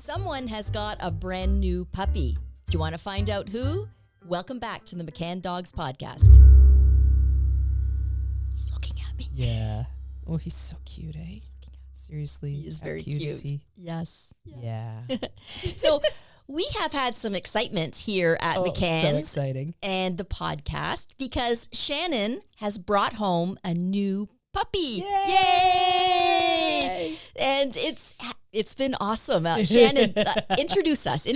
Someone has got a brand new puppy. Do you want to find out who? Welcome back to the McCann Dogs podcast. He's looking at me. Yeah. Oh, he's so cute, eh? Seriously. He is very cute. cute. Is he? Yes. Yeah. So we have had some excitement here at McCann's. So exciting. And the podcast because Shannon has brought home a new puppy. Yay! And it's been awesome. Shannon, introduce us.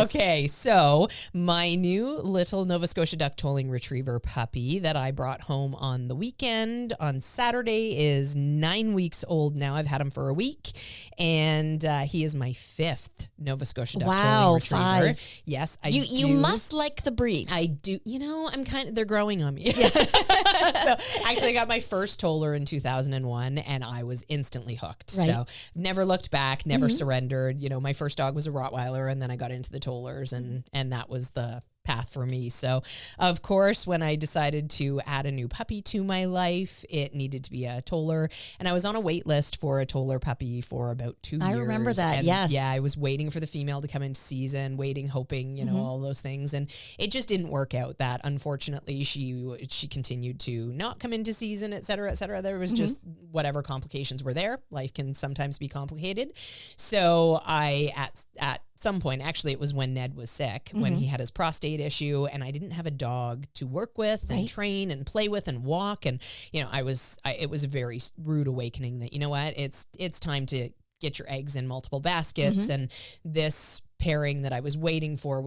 Okay, so my new little Nova Scotia duck tolling retriever puppy that I brought home on the weekend on Saturday is 9 weeks old now. I've had him for a week, and he is my fifth Nova Scotia duck tolling retriever. 5. Yes, I do. You must like the breed. I do. You know, they're growing on me. So actually, I got my first toller in 2001, and I was instantly hooked. Right. So never looked back, never surrendered. You know, my first dog was a Rottweiler, and then I got into the tollers, and that was the path for me. So of course, when I decided to add a new puppy to my life, it needed to be a toller, and I was on a wait list for a toller puppy for about 2 years. I remember that. And yes. Yeah, I was waiting for the female to come into season, waiting, hoping, you know, all those things, and it just didn't work out. That unfortunately, she continued to not come into season, et cetera, et cetera. There was just whatever complications were there. Life can sometimes be complicated. So I at some point, actually it was when Ned was sick, when he had his prostate issue, and I didn't have a dog to work with and train and play with and walk, and you know, it was a very rude awakening that, you know what, it's time to get your eggs in multiple baskets, and this pairing that I was waiting for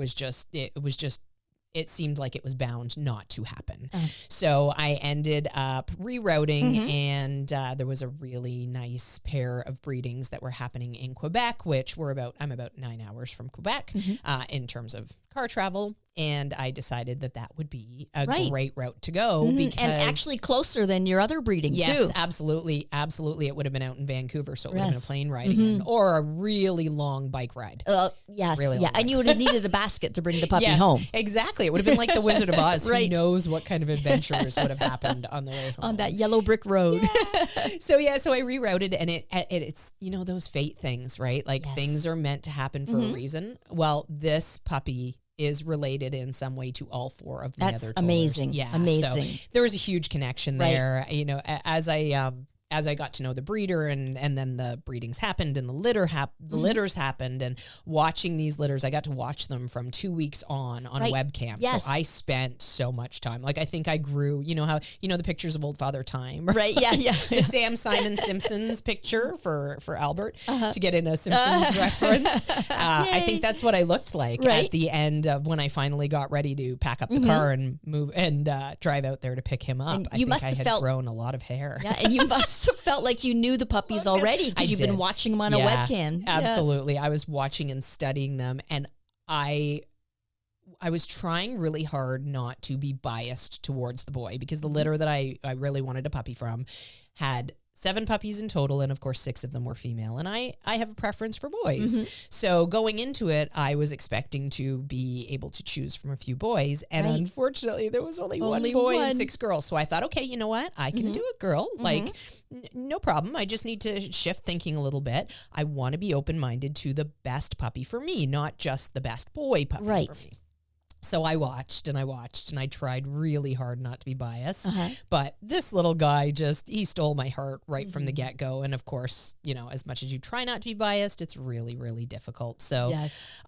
it seemed like it was bound not to happen. So I ended up rerouting, and there was a really nice pair of breedings that were happening in Quebec, which I'm about 9 hours from Quebec in terms of car travel. And I decided that would be a great route to go. Because and actually closer than your other breeding, too. Yes, absolutely. Absolutely. It would have been out in Vancouver, so it would have been a plane ride again, or a really long bike ride. Yes. Really yeah. And you would have needed a basket to bring the puppy home. Exactly. It would have been like the Wizard of Oz. Who knows what kind of adventures would have happened on the way home. On that yellow brick road. Yeah. So I rerouted, and it's, you know, those fate things, right? Like things are meant to happen for a reason. Well, this puppy is related in some way to all four of the other tollers. That's amazing. Yeah. Amazing. So there was a huge connection there. You know, as I got to know the breeder, and then the breedings happened, and the litters happened, and watching these litters, I got to watch them from 2 weeks on webcam. Yes. So I spent so much time. Like, I think I grew, you know how, you know, the pictures of old Father Time, right? Yeah. The Sam Simon Simpsons picture for Albert to get in a Simpsons reference. I think that's what I looked like at the end of when I finally got ready to pack up the car and move and drive out there to pick him up. And I think I had grown a lot of hair. Yeah, and you must have felt like you knew the puppies already because you've been watching them on a webcam. Absolutely. Yes. I was watching and studying them, and I was trying really hard not to be biased towards the boy, because the litter that I really wanted a puppy from had 7 puppies in total, and of course 6 of them were female, and I have a preference for boys. So going into it, I was expecting to be able to choose from a few boys, and unfortunately there was only one boy and 6 girls. So I thought, okay, you know what, I can do a girl, like no problem. I just need to shift thinking a little bit. I want to be open-minded to the best puppy for me, not just the best boy puppy for me. So I watched and I tried really hard not to be biased. But this little guy he stole my heart right from the get-go. And of course, you know, as much as you try not to be biased, it's really, really difficult. So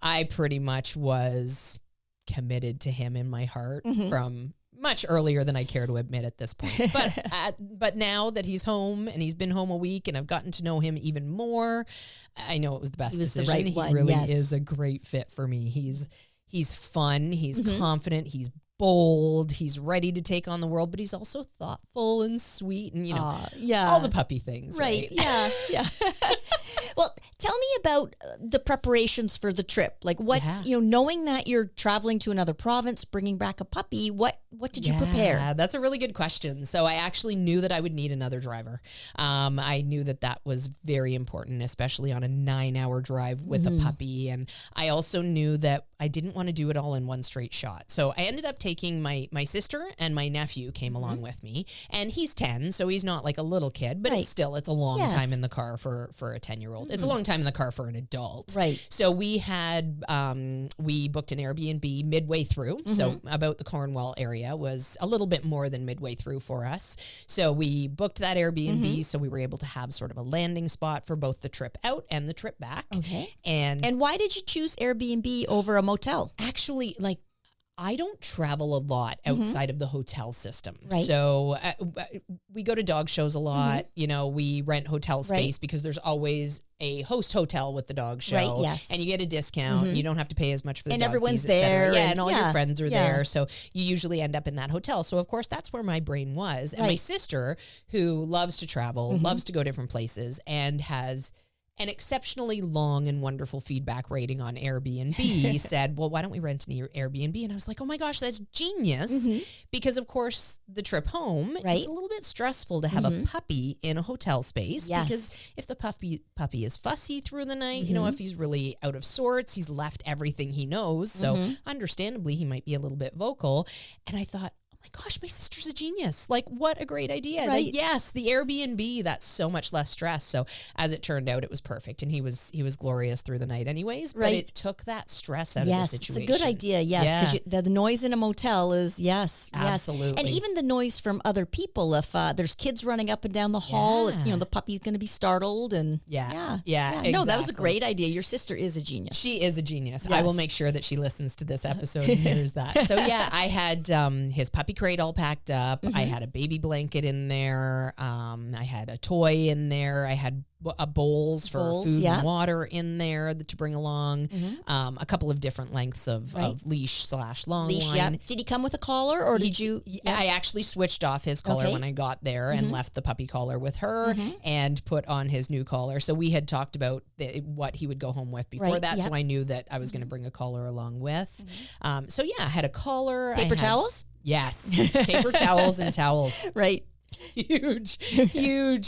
I pretty much was committed to him in my heart from much earlier than I care to admit at this point. But now that he's home, and he's been home a week, and I've gotten to know him even more, I know it was the best decision. He really is a great fit for me. He's fun, he's confident, he's bold, he's ready to take on the world, but he's also thoughtful and sweet, and, you know, all the puppy things. Right. Yeah. Well, tell me about the preparations for the trip. Like, you know, knowing that you're traveling to another province, bringing back a puppy, what did you prepare? That's a really good question. So I actually knew that I would need another driver. I knew that was very important, especially on a 9-hour drive with a puppy. And I also knew that I didn't want to do it all in one straight shot. So I ended up taking my sister and my nephew came along with me, and he's 10, so he's not like a little kid, but it's a long time in the car for a 10-year-old. It's a long time in the car for an adult. Right. So we had, we booked an Airbnb midway through. So about the Cornwall area was a little bit more than midway through for us. So we booked that Airbnb, so we were able to have sort of a landing spot for both the trip out and the trip back. Okay. And why did you choose Airbnb over a motel? Actually, like, I don't travel a lot outside of the hotel system. Right. So we go to dog shows a lot. You know, we rent hotel space because there's always a host hotel with the dog show. Right, yes. And you get a discount. You don't have to pay as much for the and dog everyone's fees, et cetera. there. Yeah, and all your friends are Yeah. there. So you usually end up in that hotel. So, of course, that's where my brain was. And my sister, who loves to travel, loves to go different places, and has an exceptionally long and wonderful feedback rating on Airbnb, said, well, why don't we rent an Airbnb? And I was like, oh my gosh, that's genius. Because, of course, the trip home, it's a little bit stressful to have a puppy in a hotel space. Yes. Because if the puppy is fussy through the night, you know, if he's really out of sorts, he's left everything he knows. So understandably, he might be a little bit vocal. And I thought, my gosh, my sister's a genius. Like, what a great idea. Right. Like, yes, the Airbnb, that's so much less stress. So as it turned out, it was perfect. And he was glorious through the night anyways, but it took that stress out of the situation. It's a good idea. Yes. Because the noise in a motel is, absolutely. And even the noise from other people, if there's kids running up and down the hall, you know, the puppy's going to be startled and exactly. No, that was a great idea. Your sister is a genius. She is a genius. Yes. I will make sure that she listens to this episode and hears that. So yeah, I had his puppy crate all packed up. I had a baby blanket in there. I had a toy in there. I had bowls for food and water in there to bring along. A couple of different lengths of leash/long line. Yeah. Did he come with a collar or did you? I actually switched off his collar when I got there and left the puppy collar with her and put on his new collar. So we had talked about what he would go home with before that. So I knew that I was going to bring a collar along with. So yeah, I had a collar. Paper towels? Yes. Paper towels and towels. Right. Huge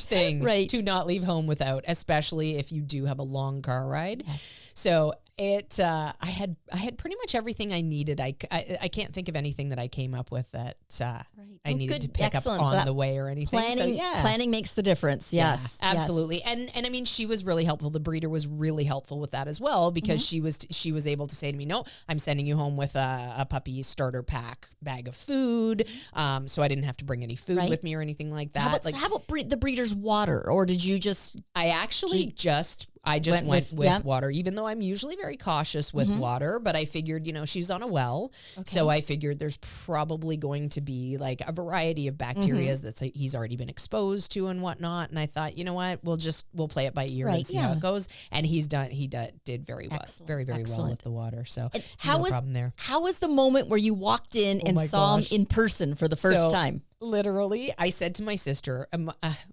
thing to not leave home without, especially if you do have a long car ride. Yes. So I had pretty much everything I needed. I can't think of anything that I came up with that I needed to pick up on the way or anything. Planning makes the difference. Yes, absolutely. And I mean, she was really helpful. The breeder was really helpful with that as well because she was able to say to me, no, I'm sending you home with a puppy starter pack bag of food. So I didn't have to bring any food with me or anything like that. How about the breeder's water, or did you just? I just went with water, even though I'm usually very cautious with water, but I figured, you know, she's on a well. Okay. So I figured there's probably going to be like a variety of bacteria that he's already been exposed to and whatnot. And I thought, you know what, we'll play it by ear and see how it goes. And he did very well, very well with the water. So no problem there. How was the moment where you walked in and saw him in person for the first time? Literally, I said to my sister,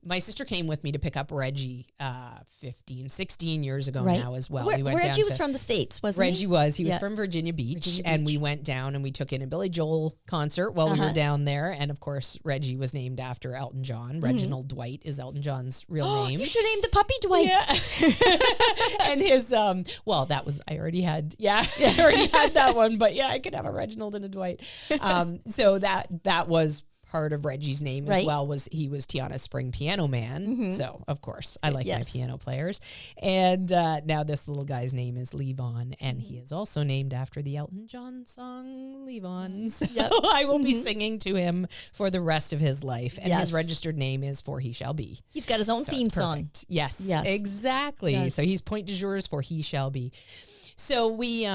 my sister came with me to pick up Reggie 16 years ago now as well. Reggie was from the States, wasn't he? Reggie was. He was from Virginia Beach. And we went down and we took in a Billy Joel concert while we were down there. And of course, Reggie was named after Elton John. Reginald Dwight is Elton John's real name. You should name the puppy Dwight. Yeah. And his, I already had that one. But yeah, I could have a Reginald and a Dwight. So that was part of Reggie's name as well. He was Tiana's spring piano man. So of course I like my piano players. And now this little guy's name is Levan, and he is also named after the Elton John song Levan. So I will be singing to him for the rest of his life. And his registered name is For He Shall Be. He's got his own theme song. Yes, exactly. Yes. So he's point du jour is For He Shall Be. So we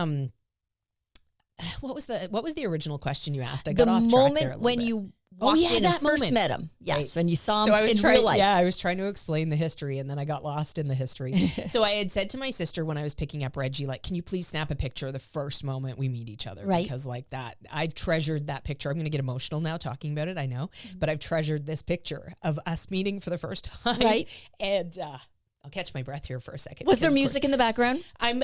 what was the original question you asked? I got off track there a little bit. When you walked in and first met him. Yes, when you saw him in real life. Yeah, I was trying to explain the history, and then I got lost in the history. So I had said to my sister when I was picking up Reggie, like, can you please snap a picture of the first moment we meet each other? Right. Because like that, I've treasured that picture. I'm going to get emotional now talking about it, I know. But I've treasured this picture of us meeting for the first time. Right. And I'll catch my breath here for a second. Was there music in the background? I'm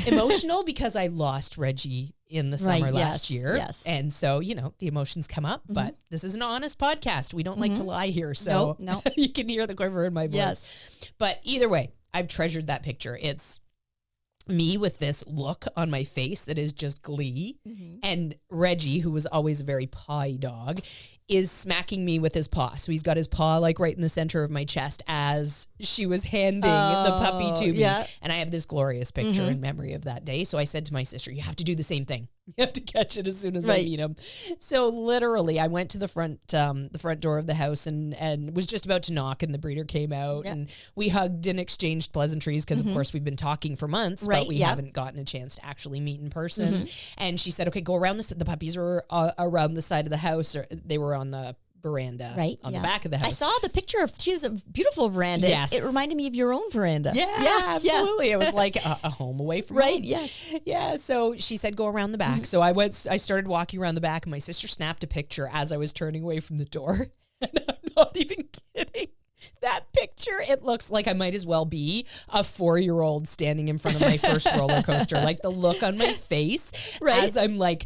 emotional because I lost Reggie in the summer last year. Yes. And so, you know, the emotions come up, but this is an honest podcast. We don't like to lie here. So no. You can hear the quiver in my voice. Yes. But either way, I've treasured that picture. It's me with this look on my face that is just glee. And Reggie, who was always a very pawy dog, is smacking me with his paw. So he's got his paw like right in the center of my chest as she was handing the puppy to me. Yeah. And I have this glorious picture in memory of that day. So I said to my sister, you have to do the same thing. You have to catch it as soon as I meet him. So literally I went to the front door of the house and was just about to knock, and the breeder came out and we hugged and exchanged pleasantries because of course we've been talking for months, but we haven't gotten a chance to actually meet in person. And she said, okay, go around the puppies were around the side of the house, or they were on the veranda on the back of the house. I saw the picture of, she has a beautiful veranda. Yes. It reminded me of your own veranda. Yeah, absolutely. It was like a home away from home. Yes. Yeah. So she said, go around the back. So I started walking around the back, and my sister snapped a picture as I was turning away from the door. And I'm not even kidding. That picture, it looks like I might as well be a 4-year-old standing in front of my first roller coaster. Like the look on my face as I'm like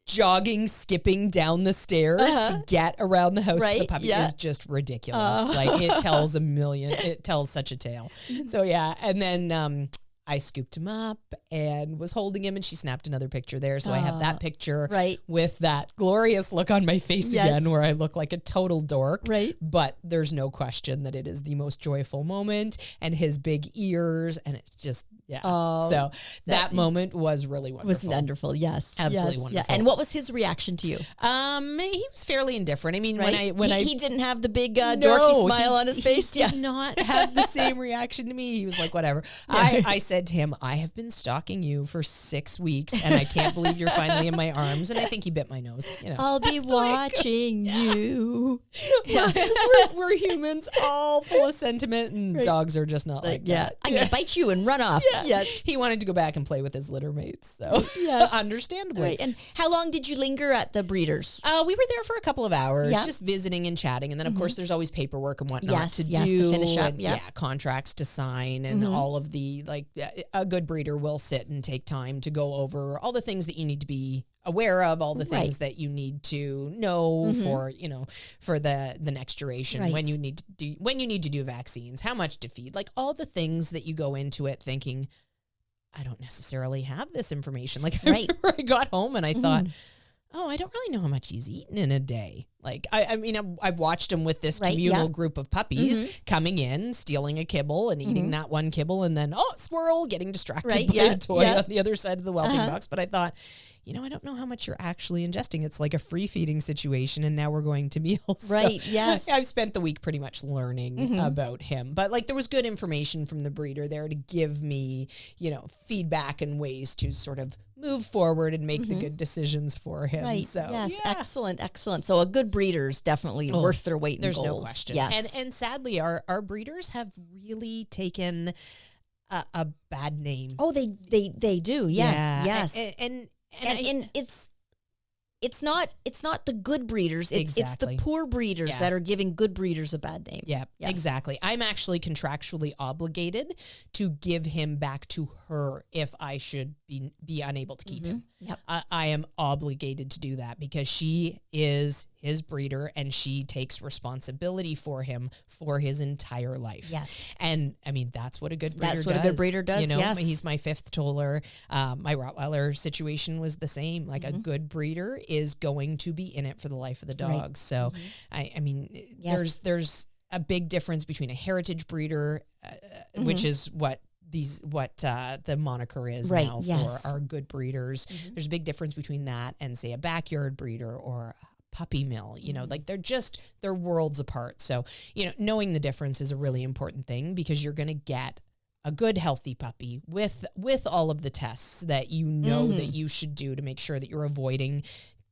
jogging, skipping down the stairs to get around the house to the puppy is just ridiculous. Like it tells such a tale. So yeah. And then I scooped him up and was holding him, and she snapped another picture there. So I have that picture with that glorious look on my face again, where I look like a total dork. Right. But there's no question that it is the most joyful moment, and his big ears, and it's just, so that moment was really wonderful. Was wonderful. Yes. Absolutely wonderful. Yeah. And what was his reaction to you? He was fairly indifferent. I mean, he didn't have the big dorky smile on his face. He did not have the same reaction to me. He was like, whatever. I said to him, I have been stalking you for 6 weeks, and I can't believe you're finally in my arms. And I think he bit my nose. You know, I'll be watching you. We're humans, all full of sentiment, and dogs are just not like that. I'm going to bite you and run off. Yes. He wanted to go back and play with his litter mates. So understandably. Right. And how long did you linger at the breeders? We were there for a couple of hours, just visiting and chatting. And then of course there's always paperwork and whatnot to do. To finish up. And, contracts to sign, and all of the, like, a good breeder will sit and take time to go over all the things that you need to be aware of, all the things that you need to know for the next duration, when you need to do vaccines, how much to feed, like all the things that you go into it thinking, I don't necessarily have this information. Like I got home and I thought, oh, I don't really know how much he's eaten in a day. Like, I mean, I've watched him with this communal group of puppies coming in, stealing a kibble and eating that one kibble, and then, squirrel, getting distracted by a toy on the other side of the whelping box. But I thought, I don't know how much you're actually ingesting. It's like a free feeding situation, and now we're going to meals. Right, so I've spent the week pretty much learning about him. But like there was good information from the breeder there to give me, feedback and ways to sort of move forward and make the good decisions for him. Right. So excellent. So a good breeder's definitely worth their weight in gold. There's no question. Yes. And sadly, our breeders have really taken a bad name. Oh, they do. Yes. Yes. And it's not the good breeders. It's the poor breeders that are giving good breeders a bad name. Yeah, exactly. I'm actually contractually obligated to give him back to her if I should be unable to keep him. Yep. I am obligated to do that because she is his breeder and she takes responsibility for him for his entire life. Yes. And I mean, that's what a good breeder does. That's what a good breeder does, yes. He's my 5th Toller. My Rottweiler situation was the same. Like a good breeder is going to be in it for the life of the dog. Right. So, I mean, there's a big difference between a heritage breeder, which is what the moniker is now for our good breeders. There's a big difference between that and say a backyard breeder or a puppy mill, like they're worlds apart. So, knowing the difference is a really important thing because you're going to get a good healthy puppy with all of the tests that that you should do to make sure that you're avoiding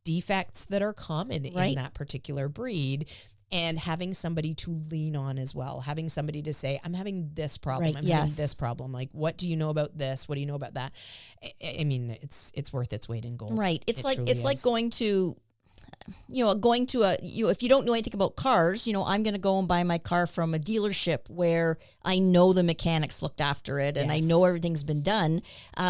defects that are common in that particular breed. And having somebody to lean on as well, having somebody to say, I'm having this problem, having this problem. Like, what do you know about this? What do you know about that? I mean, it's worth its weight in gold. Right. It's like going to going to if you don't know anything about cars, I'm going to go and buy my car from a dealership where I know the mechanics looked after it and I know everything's been done,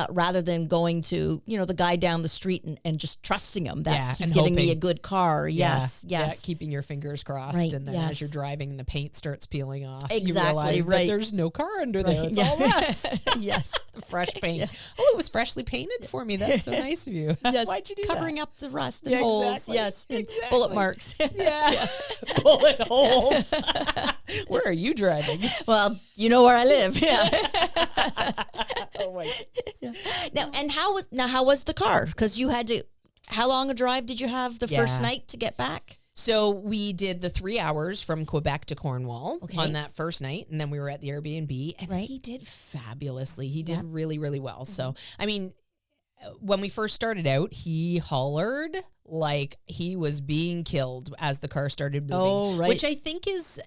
rather than going to, the guy down the street and just trusting him that he's giving me a good car. Yes. Keeping your fingers crossed. Right. And then as you're driving, the paint starts peeling off. Exactly. You realize that there's no car under there. It's all rust. Yes. Fresh paint. Yeah. Oh, it was freshly painted for me. That's so nice of you. Yes. Why'd you do Covering that? up the rust and holes. Exactly. Yes. Exactly. Bullet marks. Yeah. Bullet holes. Where are you driving? Well, you know where I live. Yeah. Oh my goodness. Now, how was the car? Because you had to. How long a drive did you have the first night to get back? So we did the 3 hours from Quebec to Cornwall on that first night, and then we were at the Airbnb, and he did fabulously. He did really, really well. So, I mean, when we first started out, he hollered like he was being killed as the car started moving. Oh, right. Which I think is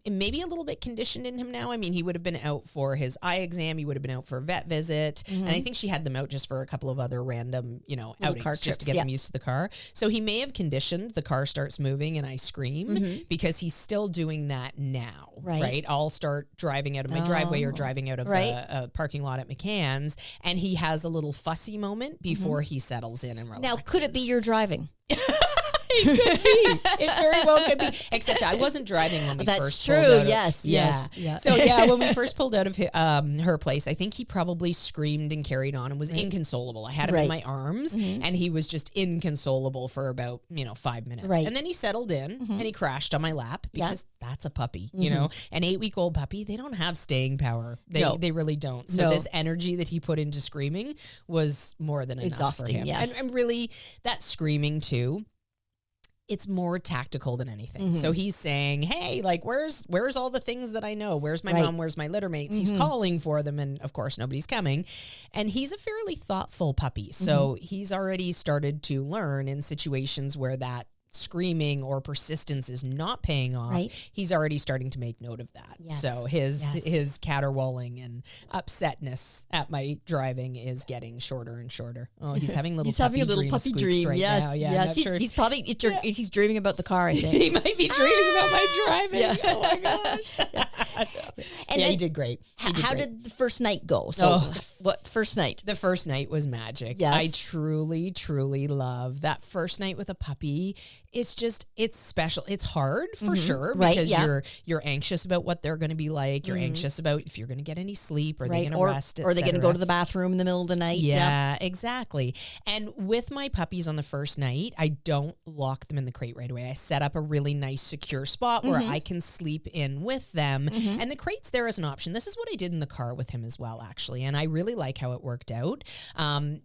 maybe a little bit conditioned in him now. I mean, he would have been out for his eye exam. He would have been out for a vet visit. And I think she had them out just for a couple of other random, outings car just trips, to get them used to the car. So he may have conditioned the car starts moving and I scream because he's still doing that now, right? I'll start driving out of my driveway or driving out of a parking lot at McCann's, and he has a little fussy moment before he settles in and relaxes. Now, could it be you're driving? It could be. It very well could be. Except I wasn't driving when we first pulled out. That's true. Yes. Yeah. So when we first pulled out of her place, I think he probably screamed and carried on and was inconsolable. I had him in my arms, and he was just inconsolable for about 5 minutes. Right. And then he settled in and he crashed on my lap because that's a puppy. An 8-week-old puppy, they don't have staying power. They really don't. So this energy that he put into screaming was more than enough exhausting. For him. Yes. And really, that screaming too, it's more tactical than anything. So he's saying, hey, like, where's all the things that I know? Where's my mom? Where's my litter mates? He's calling for them. And of course, nobody's coming. And he's a fairly thoughtful puppy. So he's already started to learn in situations where that screaming or persistence is not paying off. He's already starting to make note of that. So his caterwauling and upsetness at my driving is getting shorter and shorter. Oh, he's having little puppy dream right now. Yeah, sure. He's probably he's dreaming about the car, I think. He might be dreaming about my driving. Oh my gosh. And he did great. How did the first night go? So what first night? The first night was magic. Yes. I truly, truly love that first night with a puppy. It's special. It's hard for sure because you're anxious about what they're going to be like. You're anxious about if you're going to get any sleep. Are they going to rest? Or are they going to go to the bathroom in the middle of the night? Yeah, exactly. And with my puppies on the first night, I don't lock them in the crate right away. I set up a really nice secure spot where I can sleep in with them. And the crate's there as an option. This is what I did in the car with him as well, actually. And I really like how it worked out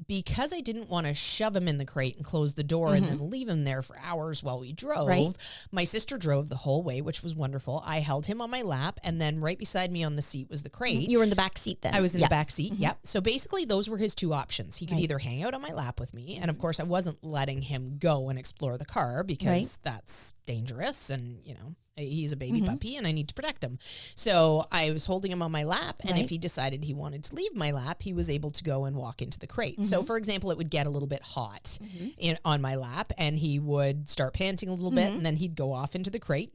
because I didn't want to shove him in the crate and close the door and then leave him there for hours while we drove. My sister drove the whole way, which was wonderful. I held him on my lap, and then right beside me on the seat was the crate. You were in the back seat then. I was in the back seat. Yep. So basically those were his two options. He could either hang out on my lap with me, and of course I wasn't letting him go and explore the car because that's dangerous, and he's a baby puppy and I need to protect him. So I was holding him on my lap, and if he decided he wanted to leave my lap, he was able to go and walk into the crate. So for example, it would get a little bit hot on my lap, and he would start panting a little bit, and then he'd go off into the crate.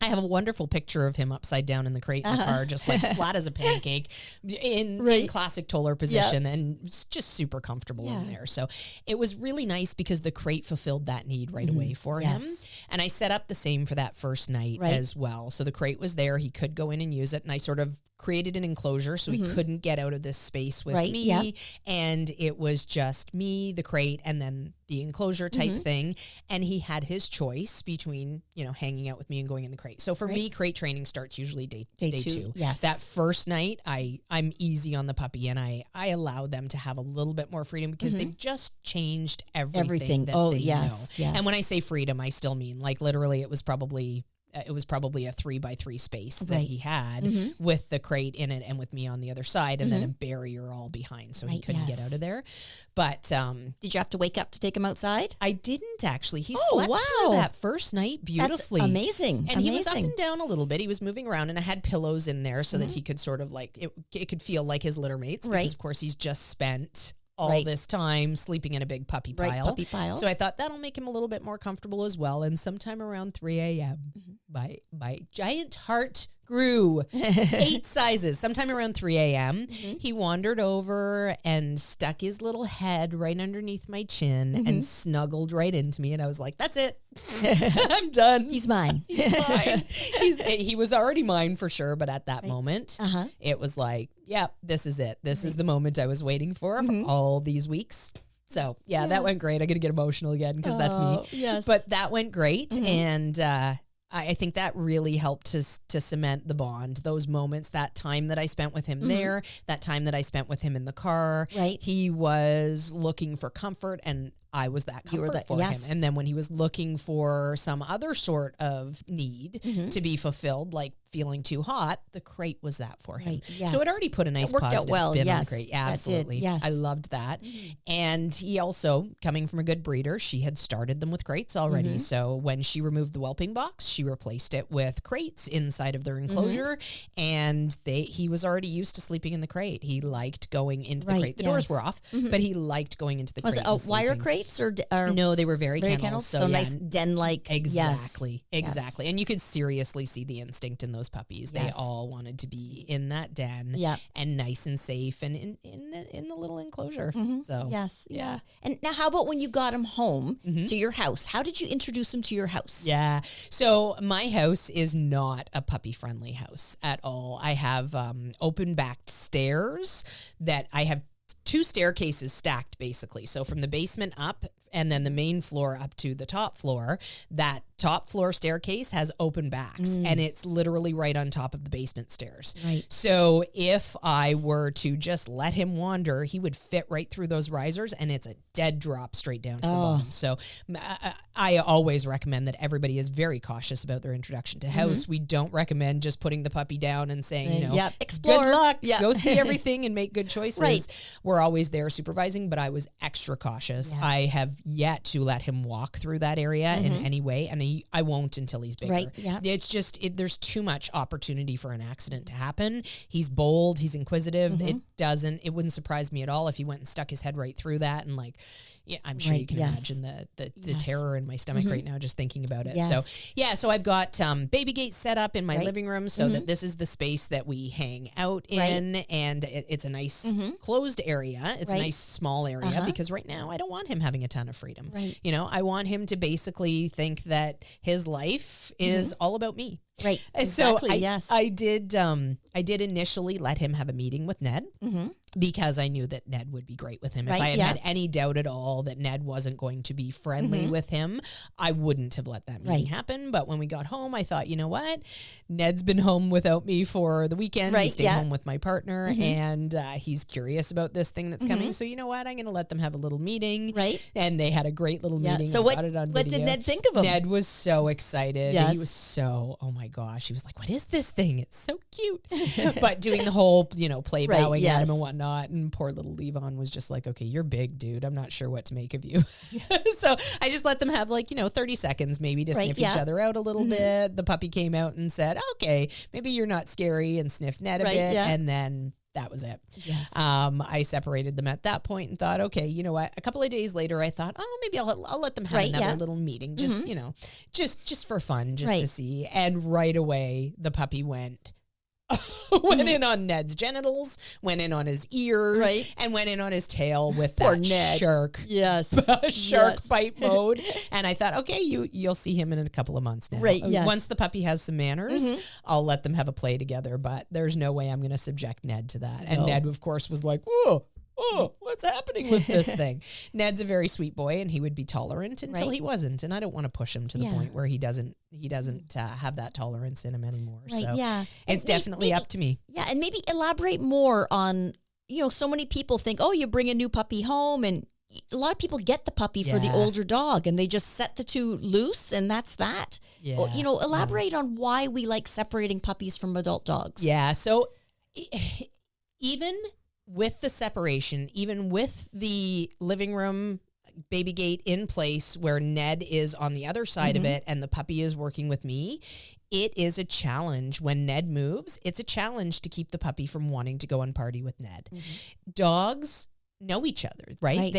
I have a wonderful picture of him upside down in the crate in the car, just like flat as a pancake in classic Toller position and just super comfortable in there. So it was really nice because the crate fulfilled that need right away for him. And I set up the same for that first night as well. So the crate was there. He could go in and use it. And I sort of created an enclosure so he couldn't get out of this space with me. And it was just me, the crate, and then the enclosure type thing. And he had his choice between, hanging out with me and going in the crate. So for me, crate training starts usually day two. Yes. That first night, I'm easy on the puppy, and I allow them to have a little bit more freedom because they've just changed everything that they know. Yes. And when I say freedom, I still mean like literally it was probably a 3x3 space that he had with the crate in it and with me on the other side, and then a barrier all behind, so he couldn't get out of there. But did you have to wake up to take him outside? I didn't actually. He slept through that first night beautifully. That's amazing. And he was up and down a little bit. He was moving around, and I had pillows in there so that he could sort of like it could feel like his litter mates because of course he's just spent all this time sleeping in a big puppy pile. Puppy pile. So I thought that'll make him a little bit more comfortable as well. And sometime around 3 a.m., my giant heart grew 8 sizes. Sometime around 3 a.m., he wandered over and stuck his little head right underneath my chin and snuggled right into me. And I was like, that's it. I'm done. He's mine. He's mine. He was already mine for sure. But at that moment, it was like, yeah, this is it. This is the moment I was waiting for all these weeks. So, that went great. I got to get emotional again because that's me. Yes. But that went great. And I think that really helped to cement the bond. Those moments, that time that I spent with him there, that time that I spent with him in the car. Right. He was looking for comfort, and I was that comfort for him. And then when he was looking for some other sort of need to be fulfilled, like feeling too hot, the crate was that for him. Right. Yes. So it already put a nice positive spin on the crate. Yeah, absolutely. Yes. I loved that. And he also, coming from a good breeder, she had started them with crates already. So when she removed the whelping box, she replaced it with crates inside of their enclosure. And he was already used to sleeping in the crate. He liked going into the crate. The doors were off, but he liked going into the crate. Was it wire crates or no, they were very kennels. So nice den-like. Exactly. And you could seriously see the instinct in those puppies. Yes. They all wanted to be in that den and nice and safe and in the little enclosure. So yeah. And now how about when you got him home to your house? How did you introduce him to your house? Yeah. So my house is not a puppy-friendly house at all. I have open-backed stairs that I have 2 staircases stacked basically. So from the basement up and then the main floor up to the top floor, that top floor staircase has open backs and it's literally right on top of the basement stairs. Right. So if I were to just let him wander, he would fit right through those risers and it's a dead drop straight down to the bottom. So I always recommend that everybody is very cautious about their introduction to house. We don't recommend just putting the puppy down and saying, explore. Good luck, go see everything and make good choices. Right. We're always there supervising, but I was extra cautious. Yes. I have yet to let him walk through that area in any way, and I won't until he's bigger. Right. Yeah. It's just there's too much opportunity for an accident to happen. He's bold, he's inquisitive. It wouldn't surprise me at all if he went and stuck his head right through that and I'm sure you can imagine the terror in my stomach right now just thinking about it. Yes. So I've got baby gates set up in my living room so that this is the space that we hang out in, and it's a nice closed area. It's a nice small area because right now I don't want him having a ton of freedom. Right. I want him to basically think that his life is all about me. Right. Exactly. So I did initially let him have a meeting with Ned because I knew that Ned would be great with him. Right, if I had any doubt at all that Ned wasn't going to be friendly with him, I wouldn't have let that meeting happen. But when we got home, I thought, you know what? Ned's been home without me for the weekend. He stayed home with my partner and he's curious about this thing that's coming. So you know what? I'm going to let them have a little meeting. Right. And they had a great little meeting. So what did Ned think of him? Ned was so excited. Yes. He was so, oh my gosh. He was like, what is this thing? It's so cute. But doing the whole, play bowing at him and whatnot. And poor little Levan was just like, okay, you're big, dude. I'm not sure what to make of you. So I just let them have 30 seconds maybe to sniff each other out a little bit. The puppy came out and said, okay, maybe you're not scary, and sniffed Ned a bit. Yeah. And then that was it. Yes. I separated them at that point and thought, okay, you know what? A couple of days later, I thought, maybe I'll let them have another little meeting, just just for fun, just to see. And right away, the puppy went in on Ned's genitals, went in on his ears, and went in on his tail with that shark. Yes. Shark bite mode. And I thought, okay, you'll see him in a couple of months now. Right. Yes. Once the puppy has some manners, I'll let them have a play together, but there's no way I'm going to subject Ned to that. And Ned, of course, was like, whoa. Oh, what's happening with this thing? Ned's a very sweet boy, and he would be tolerant until he wasn't. And I don't want to push him to the point where he doesn't have that tolerance in him anymore. Right. So it's definitely up to me. Yeah, and maybe elaborate more on, so many people think, you bring a new puppy home, and a lot of people get the puppy for the older dog, and they just set the two loose, and that's that. Yeah. Well, elaborate on why we like separating puppies from adult dogs. Yeah. So even with the separation, even with the living room baby gate in place where Ned is on the other side of it and the puppy is working with me, it is a challenge. When Ned moves, it's a challenge to keep the puppy from wanting to go and party with Ned. Dogs know each other, right?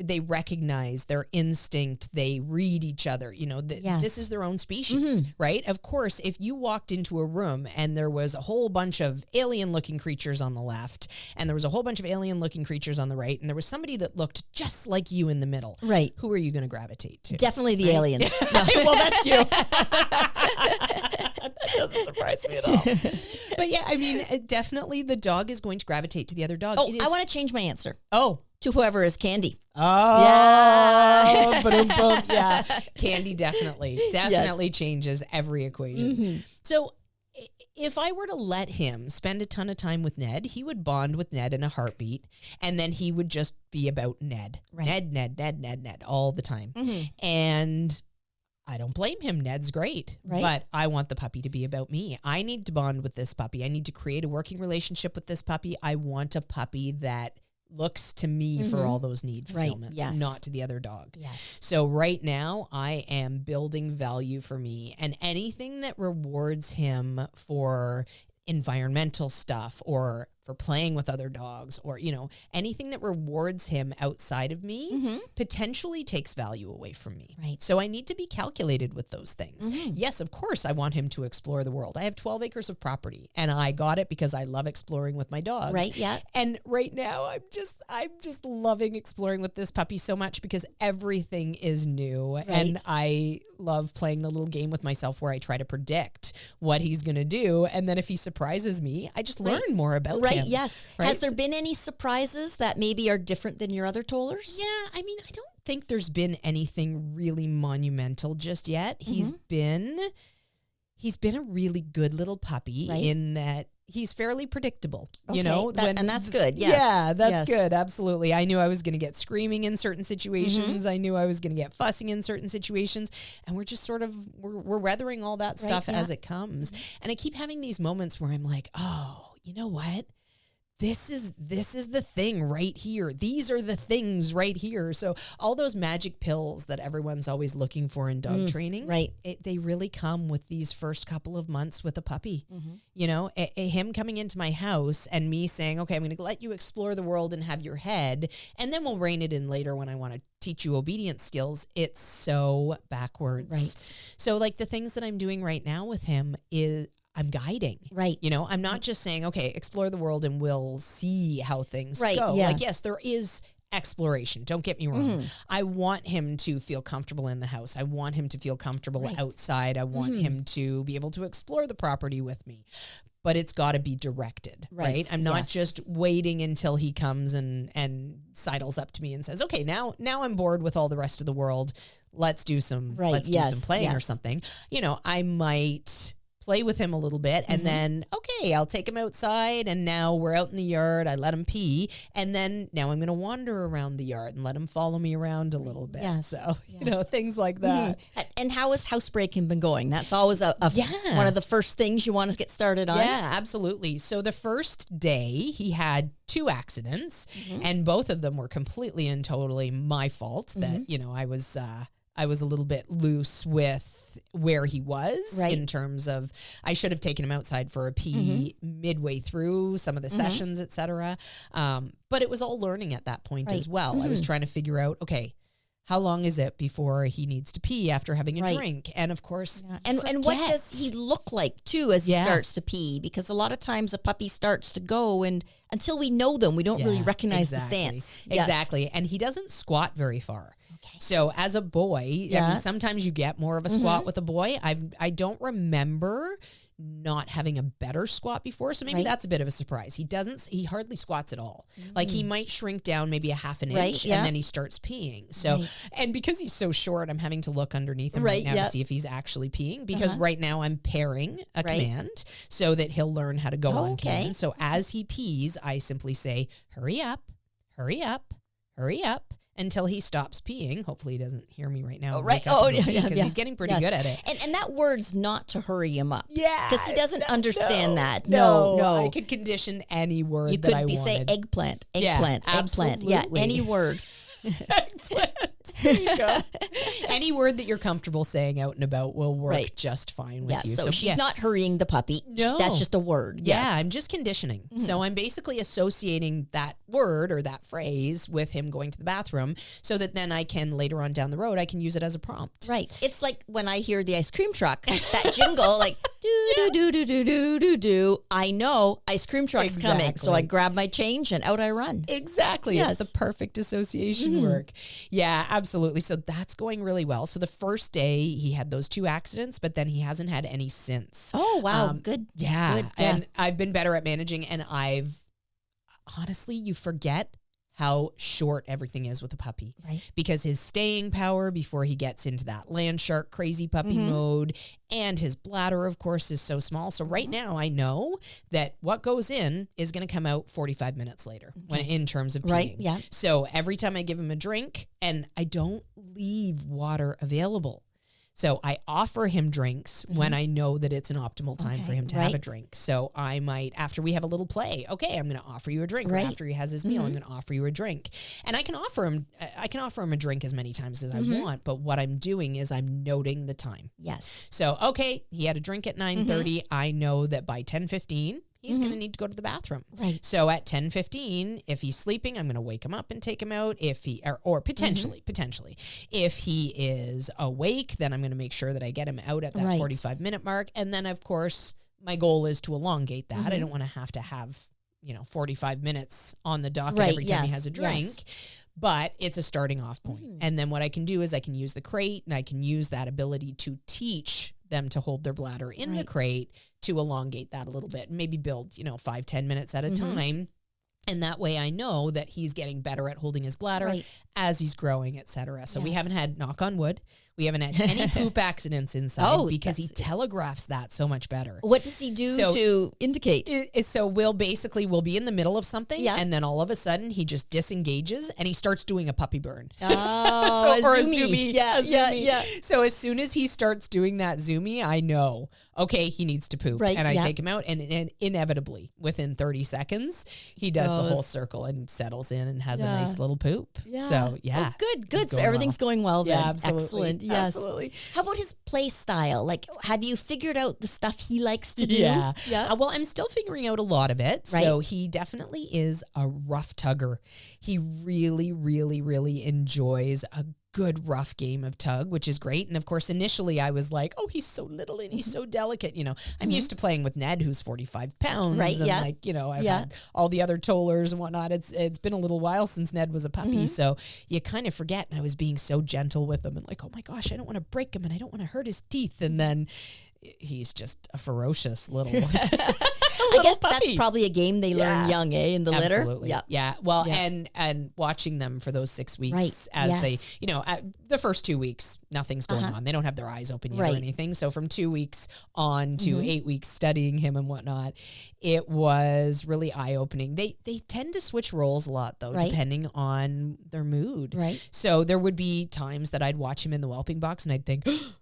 They recognize their instinct. They read each other. You know, this is their own species, right? Of course, if you walked into a room and there was a whole bunch of alien-looking creatures on the left, and there was a whole bunch of alien-looking creatures on the right, and there was somebody that looked just like you in the middle, right? Who are you going to gravitate to? Definitely the aliens. No. Well, that's you. That doesn't surprise me at all. But yeah, I mean, definitely the dog is going to gravitate to the other dog. Oh, I want to change my answer. Oh. To whoever is Candy. Oh, yeah. Boom, boom, yeah. Candy definitely changes every equation. So if I were to let him spend a ton of time with Ned, he would bond with Ned in a heartbeat, and then he would just be about Ned. Right. Ned all the time. And I don't blame him. Ned's great, but I want the puppy to be about me. I need to bond with this puppy. I need to create a working relationship with this puppy. I want a puppy that looks to me for all those need fulfillments, not to the other dog. Yes. So right now I am building value for me, and anything that rewards him for environmental stuff or for playing with other dogs, or, you know, anything that rewards him outside of me potentially takes value away from me. Right. So I need to be calculated with those things. Yes, of course, I want him to explore the world. I have 12 acres of property, and I got it because I love exploring with my dogs. Right. Yeah. And right now I'm just loving exploring with this puppy so much because everything is new. Right. And I love playing the little game with myself where I try to predict what he's going to do. And then if he surprises me, I just learn more about him. Yes. Right? Has there been any surprises that maybe are different than your other tollers? Yeah. I mean, I don't think there's been anything really monumental just yet. He's been a really good little puppy in that he's fairly predictable, you know, and that's good. Yes. Yeah, that's good. Absolutely. I knew I was going to get screaming in certain situations. I knew I was going to get fussing in certain situations, and we're just sort of, we're weathering all that stuff as it comes. And I keep having these moments where I'm like, oh, you know what? This is the thing right here. These are the things right here. So all those magic pills that everyone's always looking for in dog training, they really come with these first couple of months with a puppy. You know, him coming into my house and me saying, okay, I'm going to let you explore the world and have your head, and then we'll rein it in later when I want to teach you obedience skills. It's so backwards. Right. So like the things that I'm doing right now with him is I'm guiding. Right. You know, I'm not just saying, okay, explore the world and we'll see how things go. Yes. Like, yes, there is exploration. Don't get me wrong. I want him to feel comfortable in the house. I want him to feel comfortable outside. I want him to be able to explore the property with me. But it's got to be directed, right? I'm not just waiting until he comes and sidles up to me and says, okay, now I'm bored with all the rest of the world. Let's do some, do some playing or something. You know, I might play with him a little bit, and then, okay, I'll take him outside, and now we're out in the yard. I let him pee, and then now I'm going to wander around the yard and let him follow me around a little bit. So, you know, things like that. And how has housebreaking been going? That's always one of the first things you want to get started on. Yeah, absolutely. So the first day he had 2 accidents, and both of them were completely and totally my fault that, you know, I was a little bit loose with where he was in terms of I should have taken him outside for a pee midway through some of the sessions, etc. But it was all learning at that point as well. I was trying to figure out, okay, how long is it before he needs to pee after having a drink? And of course, and what does he look like too as he starts to pee? Because a lot of times a puppy starts to go, and until we know them, we don't really recognize the stance. Exactly. And he doesn't squat very far. So as a boy, I mean, sometimes you get more of a squat with a boy. I don't remember not having a better squat before, so maybe that's a bit of a surprise. He hardly squats at all. Like he might shrink down maybe a half an inch, and then he starts peeing. So and because he's so short, I'm having to look underneath him right now to see if he's actually peeing, because right now I'm pairing a command so that he'll learn how to go on command. So as he pees, I simply say, hurry up, hurry up, hurry up, until he stops peeing. Hopefully he doesn't hear me right now. Because he's getting pretty good at it. And that word's not to hurry him up. Yeah. Because he doesn't understand that. No. I could condition any word that I wanted. You could say eggplant. Absolutely. Yeah, any word. Eggplant. There you go. Any word that you're comfortable saying out and about will work just fine with you. So she's not hurrying the puppy. No. That's just a word. Yeah, I'm just conditioning. So I'm basically associating that word or that phrase with him going to the bathroom so that then I can later on down the road, I can use it as a prompt. Right. It's like when I hear the ice cream truck, that jingle, like do, do, do, do, do, do, do, do. I know ice cream truck's coming. So I grab my change and out I run. Exactly. Yes. It's the perfect association work. Yeah, absolutely. So that's going really well. So the first day he had those 2 accidents, but then he hasn't had any since. Oh, wow. Good. Yeah. Good. And I've been better at managing, and honestly, you forget how short everything is with a puppy, right? Because his staying power before he gets into that land shark crazy puppy mode, and his bladder, of course, is so small. So right now I know that what goes in is going to come out 45 minutes later in terms of peeing. Right. Yeah. So every time I give him a drink, and I don't leave water available. So I offer him drinks when I know that it's an optimal time for him to have a drink. So I might, after we have a little play, okay, I'm going to offer you a drink. Or after he has his meal, I'm going to offer you a drink. And I can offer him a drink as many times as I want. But what I'm doing is I'm noting the time. Yes. So, okay, he had a drink at 9:30. I know that by 10:15, he's going to need to go to the bathroom. Right. So at 10:15, if he's sleeping, I'm going to wake him up and take him out. If he, or potentially, if he is awake, then I'm going to make sure that I get him out at that 45-minute mark. And then, of course, my goal is to elongate that. I don't want to have 45 minutes on the docket every time he has a drink. But it's a starting off point. And then what I can do is I can use the crate, and I can use that ability to teach them to hold their bladder in the crate to elongate that a little bit, and maybe build, 5-10 minutes at a time. And that way I know that he's getting better at holding his bladder as he's growing, et cetera. So we haven't had, knock on wood, we haven't had any poop accidents inside because he telegraphs that so much better. What does he do to indicate? So we'll be in the middle of something, and then all of a sudden he just disengages and he starts doing a puppy burn. Oh, or a zoomie. Yeah. So as soon as he starts doing that zoomie, I know, okay, he needs to poop. And I take him out, and inevitably within 30 seconds, he does the whole circle and settles in and has a nice little poop. Yeah. So Oh, good. So everything's going well then. Yeah, absolutely. Excellent. Yes. Absolutely. How about his play style? Like, have you figured out the stuff he likes to do? Yeah. Yeah. Well, I'm still figuring out a lot of it. Right. So he definitely is a rough tugger. He really, really, really enjoys a good rough game of tug, which is great. And of course, initially I was like, oh, he's so little and he's so delicate. I'm used to playing with Ned, who's 45 pounds. Right. And Yeah. I've had all the other tollers and whatnot. It's been a little while since Ned was a puppy. So you kind of forget. And I was being so gentle with him and like, oh my gosh, I don't want to break him and I don't want to hurt his teeth. And then he's just a ferocious little I guess puppy. That's probably a game they learn young, in the litter. Absolutely. Yeah. Well, and watching them for those 6 weeks as they, the first 2 weeks, nothing's going on. They don't have their eyes open yet or anything. So from 2 weeks on to 8 weeks studying him and whatnot, it was really eye-opening. They tend to switch roles a lot though, depending on their mood. Right. So there would be times that I'd watch him in the whelping box and I'd think, oh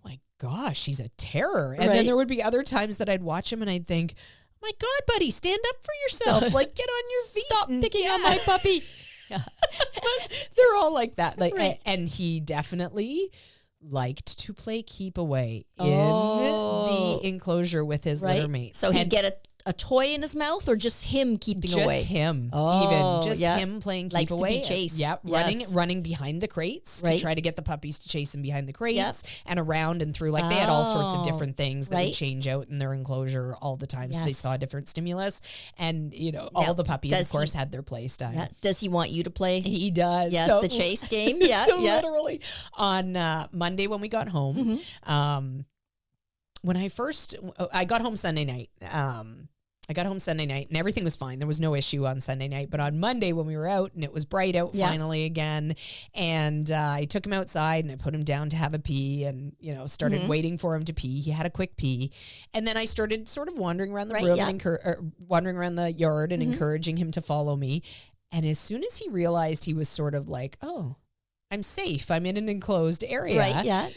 my gosh, he's a terror. And then there would be other times that I'd watch him and I'd think, my God, buddy, stand up for yourself. Like, get on your feet. Stop picking on my puppy. But they're all like that. And he definitely liked to play keep away in the enclosure with his litter mates. So he'd get a toy in his mouth, or just him keeping away? Just him. Him playing keep away. To be chased. Yep. Running behind the crates to try to get the puppies to chase him behind the crates and around and through. Like they had all sorts of different things that would change out in their enclosure all the time. So they saw different stimulus. And, all the puppies, of course, had their play style. Yeah. Does he want you to play? He does. Yes, the chase game. Yeah. Literally. On Monday when we got home, when I got home Sunday night, and everything was fine. There was no issue on Sunday night. But on Monday when we were out and it was bright out finally again, and I took him outside and I put him down to have a pee and, started waiting for him to pee. He had a quick pee. And then I started sort of wandering around the room and wandering around the yard and encouraging him to follow me. And as soon as he realized he was sort of like, oh, I'm safe. I'm in an enclosed area. Right, yeah.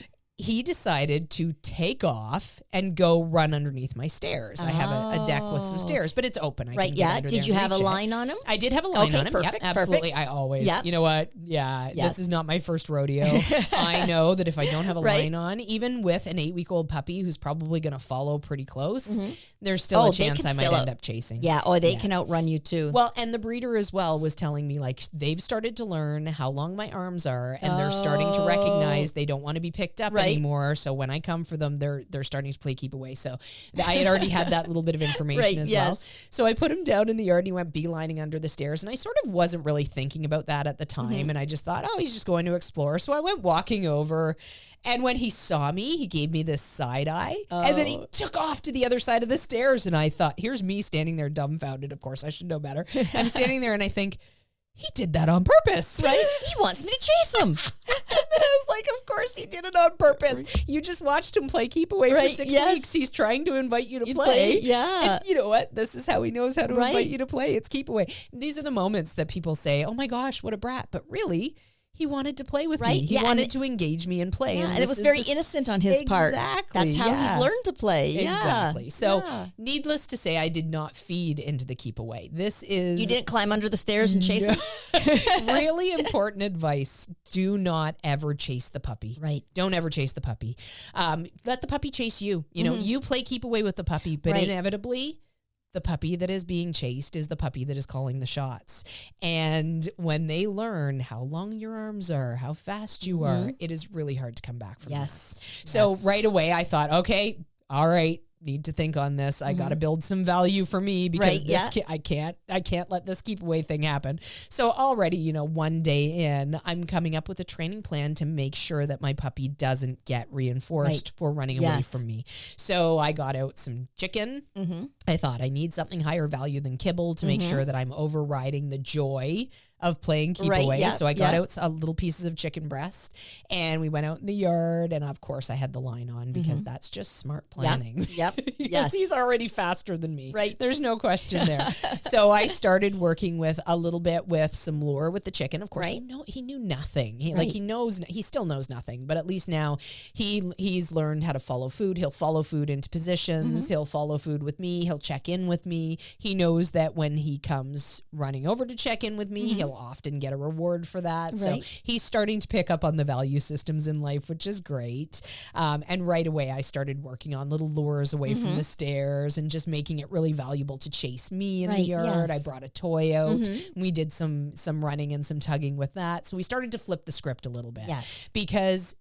he decided to take off and go run underneath my stairs. I have a deck with some stairs, but it's open. I can get under Did there you and have a reach it. line on him? I did have a line on him. Perfect, Yep, absolutely. I always, you know what? Yeah, this is not my first rodeo. I know that if I don't have a line on, even with an 8-week-old puppy who's probably going to follow pretty close, there's still a chance I might end up chasing. Yeah, or they can outrun you too. Well, and the breeder as well was telling me, like, they've started to learn how long my arms are, and they're starting to recognize they don't want to be picked up anymore. So when I come for them, they're starting to play keep away. So I had already had that little bit of information as well. So I put him down in the yard and he went beelining under the stairs. And I sort of wasn't really thinking about that at the time. And I just thought, oh, he's just going to explore. So I went walking over. And when he saw me, he gave me this side eye. And then he took off to the other side of the stairs. And I thought, here's me standing there dumbfounded. Of course, I should know better. I'm standing there and I think, he did that on purpose. Right? He wants me to chase him. And then I was like, of course he did it on purpose. You just watched him play keep away for 6 weeks. He's trying to invite you to play. Yeah. And you know what? This is how he knows how to invite you to play. It's keep away. These are the moments that people say, oh my gosh, what a brat. But really, he wanted to play with me. He wanted to engage me and play. And it was very innocent on his part. Exactly. That's how he's learned to play. Exactly. So needless to say, I did not feed into the keep away. This is... You didn't climb under the stairs and chase him? Really important advice. Do not ever chase the puppy. Right. Don't ever chase the puppy. Let the puppy chase you. You know, you play keep away with the puppy, but inevitably... the puppy that is being chased is the puppy that is calling the shots. And when they learn how long your arms are, how fast you are, it is really hard to come back from that. So right away I thought, okay, all right, need to think on this. I got to build some value for me because I can't let this keep away thing happen. So already, you know, one day in, I'm coming up with a training plan to make sure that my puppy doesn't get reinforced for running away from me. So I got out some chicken. I thought I need something higher value than kibble to make sure that I'm overriding the joy of playing keep away. So I got out little pieces of chicken breast and we went out in the yard. And of course I had the line on because that's just smart planning. Yes. He's already faster than me. Right. There's no question there. So I started working with a little bit with some lure with the chicken. Of course, he knew nothing. He still knows nothing, but at least now he's learned how to follow food. He'll follow food into positions. He'll follow food with me. He'll check in with me. He knows that when he comes running over to check in with me, he'll often get a reward for that. So he's starting to pick up on the value systems in life, which is great. And right away, I started working on little lures away from the stairs and just making it really valuable to chase me in the yard. I brought a toy out. We did some running and some tugging with that. So we started to flip the script a little bit. Because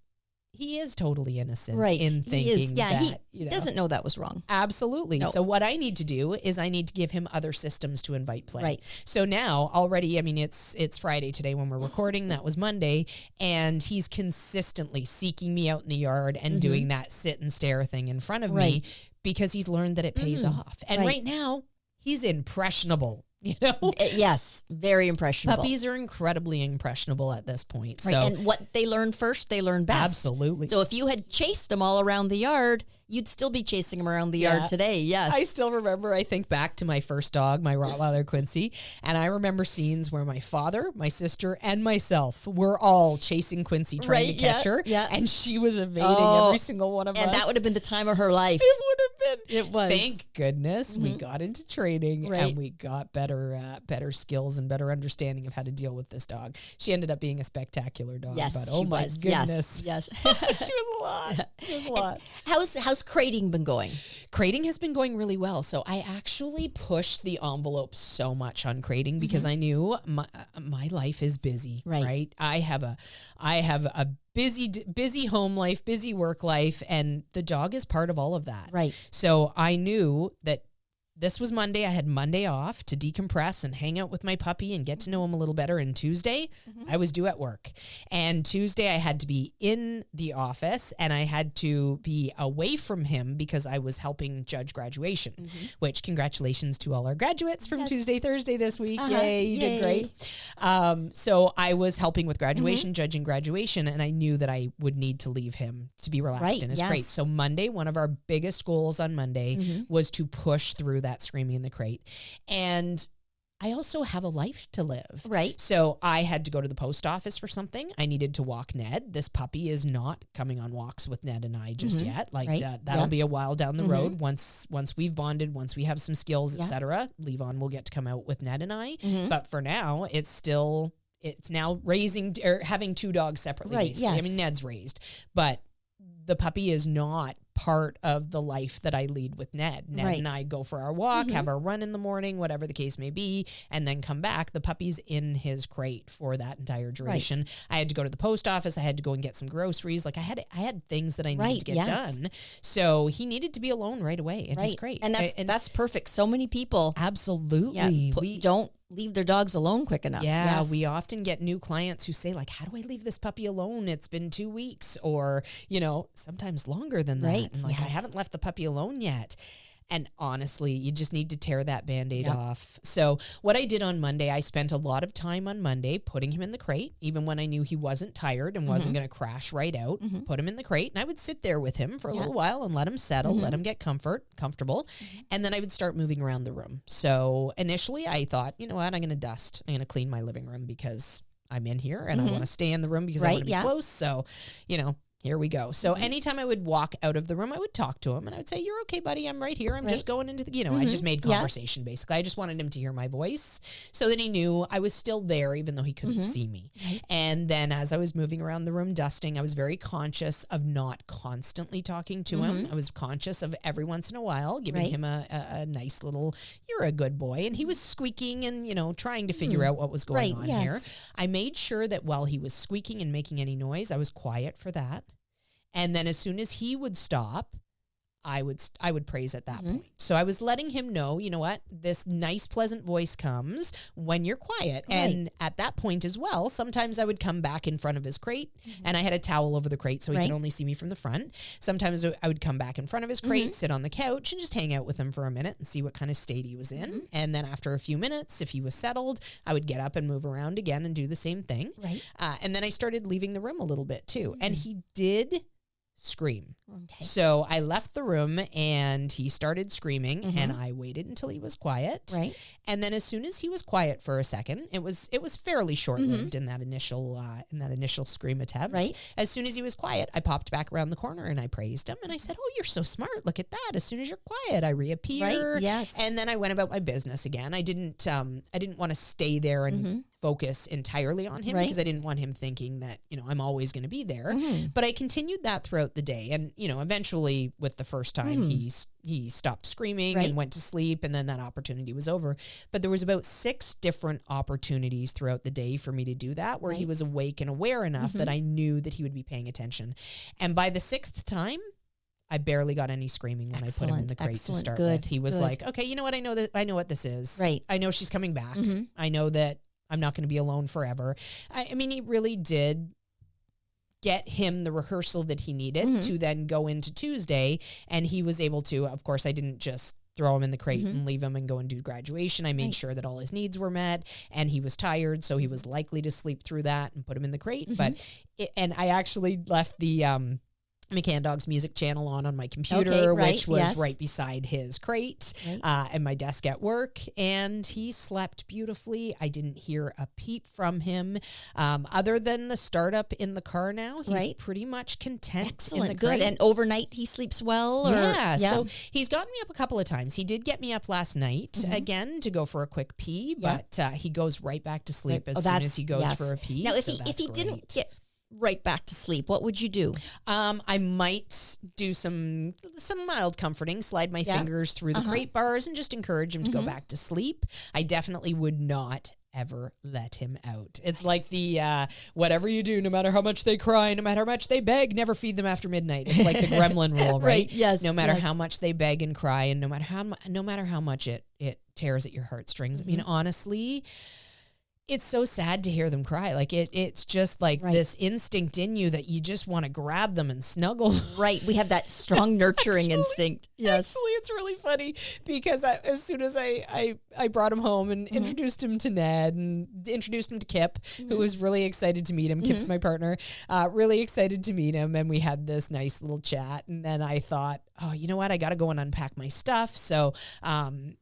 he is totally innocent in thinking that, he doesn't know that was wrong. Absolutely. No. So what I need to do is I need to give him other systems to invite play. So now already, I mean, it's Friday today when we're recording. That was Monday. And he's consistently seeking me out in the yard and doing that sit and stare thing in front of me because he's learned that it pays off. And right now he's impressionable. You know? Yes, very impressionable. Puppies are incredibly impressionable at this point. So, and what they learn first, they learn best. Absolutely. So if you had chased them all around the yard, you'd still be chasing them around the yard today. Yes. I still remember, I think back to my first dog, my Rottweiler Quincy, and I remember scenes where my father, my sister, and myself were all chasing Quincy trying to catch her, and she was evading every single one of us. And that would have been the time of her life. It would have been. It was. Thank goodness we got into training and we got better skills and better understanding of how to deal with this dog. She ended up being a spectacular dog. Yes, but oh my goodness. Yes. She was a lot. She was a lot. How's crating been going? Crating has been going really well. So I actually pushed the envelope so much on crating because I knew my life is busy, right? I have a busy home life, busy work life, and the dog is part of all of that. Right. So I knew that this was Monday. I had Monday off to decompress and hang out with my puppy and get to know him a little better. And Tuesday, I was due at work. And Tuesday, I had to be in the office and I had to be away from him because I was helping judge graduation, which congratulations to all our graduates from Tuesday, Thursday this week. Yay, you did great. So I was helping with graduation, judging graduation, and I knew that I would need to leave him to be relaxed in his crate. So Monday, one of our biggest goals on Monday was to push through that screaming in the crate. And I also have a life to live. Right. So I had to go to the post office for something. I needed to walk Ned. This puppy is not coming on walks with Ned and I just yet. Like that'll be a while down the road. Once we've bonded, once we have some skills, etc. Levan will get to come out with Ned and I. But for now, it's now raising or having 2 dogs separately. Right. Basically. Yes. I mean, Ned's raised, but the puppy is not part of the life that I lead with Ned. Ned and I go for our walk, have our run in the morning, whatever the case may be, and then come back. The puppy's in his crate for that entire duration. Right. I had to go to the post office. I had to go and get some groceries. Like I had things that I needed to get done. So he needed to be alone right away in his crate. And that's perfect. So many people. Absolutely. We don't leave their dogs alone quick enough. Yeah, yes. We often get new clients who say like, how do I leave this puppy alone? It's been 2 weeks or, sometimes longer than that. Right. And like, I haven't left the puppy alone yet. And honestly, you just need to tear that Band-Aid off. So what I did on Monday, I spent a lot of time on Monday putting him in the crate, even when I knew he wasn't tired and wasn't going to crash right out, put him in the crate. And I would sit there with him for a little while and let him settle, let him get comfortable. And then I would start moving around the room. So initially I thought, you know what, I'm going to dust. I'm going to clean my living room because I'm in here and I want to stay in the room because I want to be close. So, here we go. So anytime I would walk out of the room, I would talk to him and I would say, you're okay, buddy. I'm right here. I'm just going into the, I just made conversation basically. I just wanted him to hear my voice so that he knew I was still there, even though he couldn't see me. And then as I was moving around the room dusting, I was very conscious of not constantly talking to him. I was conscious of every once in a while giving him a nice little, you're a good boy. And he was squeaking and, trying to figure out what was going on here. I made sure that while he was squeaking and making any noise, I was quiet for that. And then as soon as he would stop, I would praise at that point. So I was letting him know, you know what, this nice, pleasant voice comes when you're quiet. And at that point as well, sometimes I would come back in front of his crate and I had a towel over the crate so he could only see me from the front. Sometimes I would come back in front of his crate, sit on the couch and just hang out with him for a minute and see what kind of state he was in. And then after a few minutes, if he was settled, I would get up and move around again and do the same thing. And then I started leaving the room a little bit too. And he did scream. Okay. So I left the room and he started screaming and I waited until he was quiet. Right. And then as soon as he was quiet for a second, it was fairly short-lived in that initial scream attempt. Right. As soon as he was quiet, I popped back around the corner and I praised him and I said, "Oh, you're so smart. Look at that. As soon as you're quiet, I reappear." Right. Yes. And then I went about my business again. I didn't want to stay there and focus entirely on him because I didn't want him thinking that, I'm always going to be there. But I continued that throughout the day. And, eventually with the first time he stopped screaming and went to sleep and then that opportunity was over. But there was about 6 different opportunities throughout the day for me to do that where he was awake and aware enough that I knew that he would be paying attention. And by the 6th time, I barely got any screaming when I put him in the crate to start with. He was like, okay, you know what? I know what this is. Right. I know she's coming back. I know that I'm not going to be alone forever. I mean, he really did get him the rehearsal that he needed to then go into Tuesday. And he was able to, of course, I didn't just throw him in the crate and leave him and go and do graduation. I made sure that all his needs were met and he was tired. So he was likely to sleep through that and put him in the crate. And I actually left the, McCann Dog's music channel on my computer, which was right beside his crate and my desk at work. And he slept beautifully. I didn't hear a peep from him. Other than the startup in the car now, he's pretty much content in the crate. Good. And overnight he sleeps well? So he's gotten me up a couple of times. He did get me up last night again to go for a quick pee, but he goes right back to sleep as soon as he goes for a pee. Now, if he didn't get right back to sleep, what would you do? I might do some mild comforting, slide my fingers through the crate bars and just encourage him to go back to sleep. I definitely would not ever let him out. It's like the whatever you do, no matter how much they cry, no matter how much they beg, never feed them after midnight. It's like the gremlin rule, right? Yes. No matter how much they beg and cry, and no matter how much it tears at your heartstrings. I mean, honestly, it's so sad to hear them cry. Like it's just like this instinct in you that you just want to grab them and snuggle. Right. We have that strong nurturing instinct. Yes. Actually, it's really funny because as soon as I brought him home and introduced him to Ned and introduced him to Kip, who was really excited to meet him. Kip's my partner, really excited to meet him. And we had this nice little chat. And then I thought, oh, you know what? I got to go and unpack my stuff. So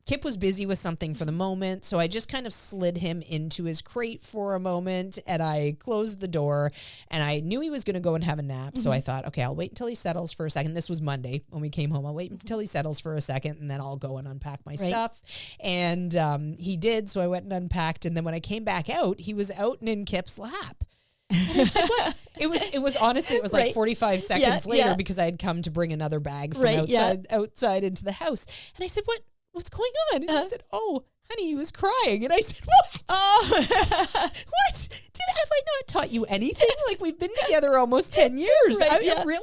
Kip was busy with something for the moment. So I just kind of slid him into his crate for a moment and I closed the door and I knew he was going to go and have a nap. So I thought, okay, I'll wait until he settles for a second. This was Monday when we came home. I'll wait until he settles for a second and then I'll go and unpack my stuff. And he did. So I went and unpacked. And then when I came back out, he was out and in Kip's lap. And I said, what? It was honestly, it was like 45 seconds later because I had come to bring another bag from outside into the house. And I said, what's going on? And he said, oh, honey, he was crying. And I said, what? Oh, what? Have I not taught you anything? Like, we've been together almost 10 years. Really?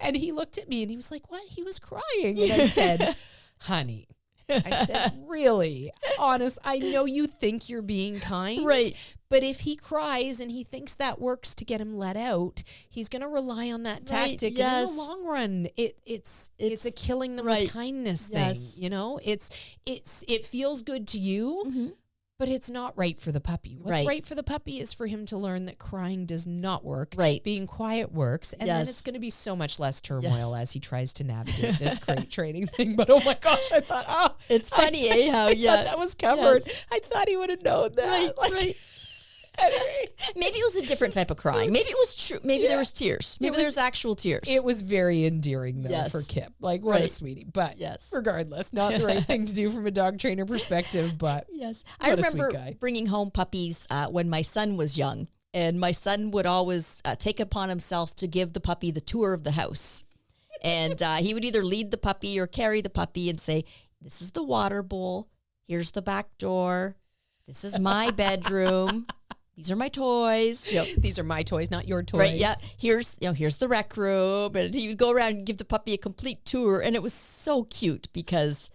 And he looked at me and he was like, what? He was crying. And I said, honey, I said, really? Honest, I know you think you're being kind. Right. But if he cries and he thinks that works to get him let out, he's going to rely on that tactic. And in the long run, it's a killing them with kindness thing. You know, it feels good to you, but it's not right for the puppy. What's right for the puppy is for him to learn that crying does not work. Being quiet works. And then it's going to be so much less turmoil as he tries to navigate this crate training thing. But oh my gosh, I thought, it's funny, how that was covered. I thought he would have known that. Anyway. Maybe it was a different type of crying. Maybe it was true. Maybe there was tears. Maybe there was actual tears. It was very endearing though for Kip. Like what a sweetie. But regardless, not the right thing to do from a dog trainer perspective. But I remember bringing home puppies when my son was young, and my son would always take upon himself to give the puppy the tour of the house, and he would either lead the puppy or carry the puppy and say, "This is the water bowl. Here's the back door. This is my bedroom." These are my toys. These are my toys, not your toys. Right, yeah. Here's the rec room. And he would go around and give the puppy a complete tour. And it was so cute because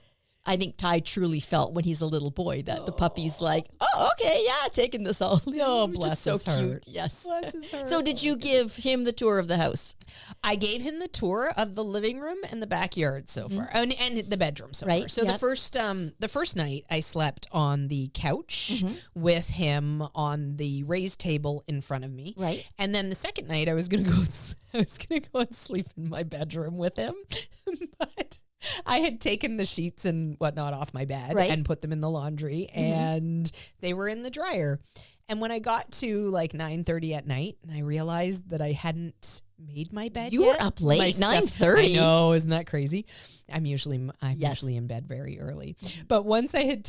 I think Ty truly felt when he's a little boy that the puppy's like, oh, okay, yeah, taking this all. Oh, bless his heart. Cute. Yes. Bless his heart. So did you give him the tour of the house? I gave him the tour of the living room and the backyard so far, and the bedroom so far. So the first night I slept on the couch with him on the raised table in front of me. Right. And then the second night I was gonna go and sleep in my bedroom with him, but I had taken the sheets and whatnot off my bed and put them in the laundry, and they were in the dryer. And when I got to like 9:30 at night, and I realized that I hadn't made my bed You yet. were up late, 9:30. I know, isn't that crazy? I'm usually in bed very early. But once I had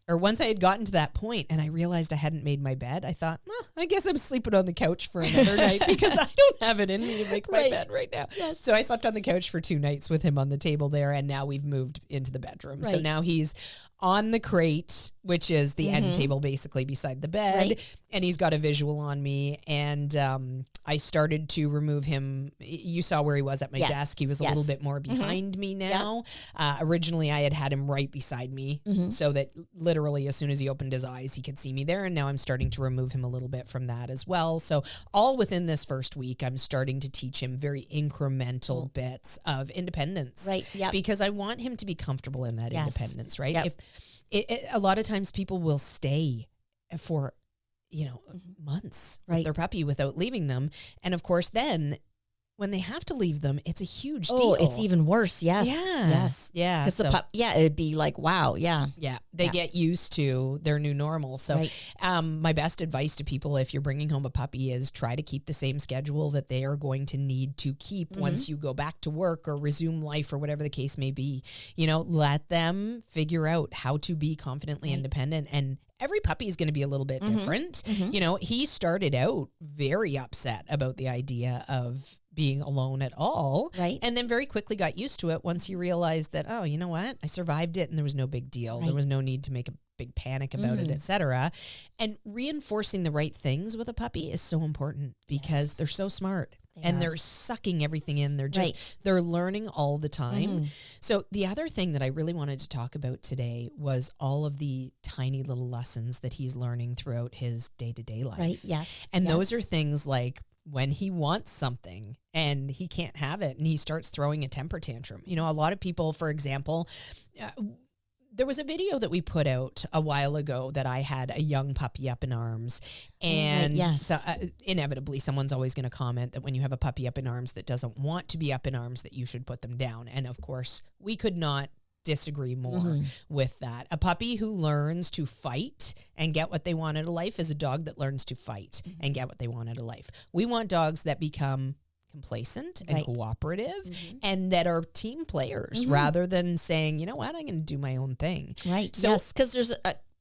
once I had gotten to that point and I realized I hadn't made my bed, I thought, I guess I'm sleeping on the couch for another night because I don't have it in me to make my bed right now. Yes. So I slept on the couch for 2 nights with him on the table there, and now we've moved into the bedroom. So now he's on the crate, which is the end table basically beside the bed, and he's got a visual on me, and I started to remove him. You saw where he was at my desk. He was a little bit more behind me now. Originally, I had him right beside me so that literally as soon as he opened his eyes, he could see me there. And now I'm starting to remove him a little bit from that as well. So all within this first week, I'm starting to teach him very incremental bits of independence. Right. Yep. Because I want him to be comfortable in that independence, right? Yep. A lot of times people will stay for months with their puppy without leaving them. And of course, then when they have to leave them, it's a huge deal. Oh, it's even worse. Yes. Yeah. Yes. Yeah. Because it'd be like, wow. Yeah. Yeah. They get used to their new normal. So my best advice to people, if you're bringing home a puppy, is try to keep the same schedule that they are going to need to keep once you go back to work or resume life or whatever the case may be. Let them figure out how to be confidently independent, and every puppy is going to be a little bit different. He started out very upset about the idea of being alone at all. Right. And then very quickly got used to it once he realized that, oh, you know what? I survived it and there was no big deal. There was no need to make a big panic about it, etc. And reinforcing the right things with a puppy is so important because they're so smart. They're sucking everything in. They're just, they're learning all the time. So the other thing that I really wanted to talk about today was all of the tiny little lessons that he's learning throughout his day-to-day life. Right. Yes. And those are things like when he wants something and he can't have it and he starts throwing a temper tantrum. A lot of people, for example, There was a video that we put out a while ago that I had a young puppy up in arms, and inevitably someone's always going to comment that when you have a puppy up in arms that doesn't want to be up in arms, that you should put them down. And of course, we could not disagree more with that. A puppy who learns to fight and get what they want out of life is a dog that learns to fight and get what they want out of life. We want dogs that become complacent and cooperative and that are team players rather than saying, you know what, I'm going to do my own thing. Right. So, yes, because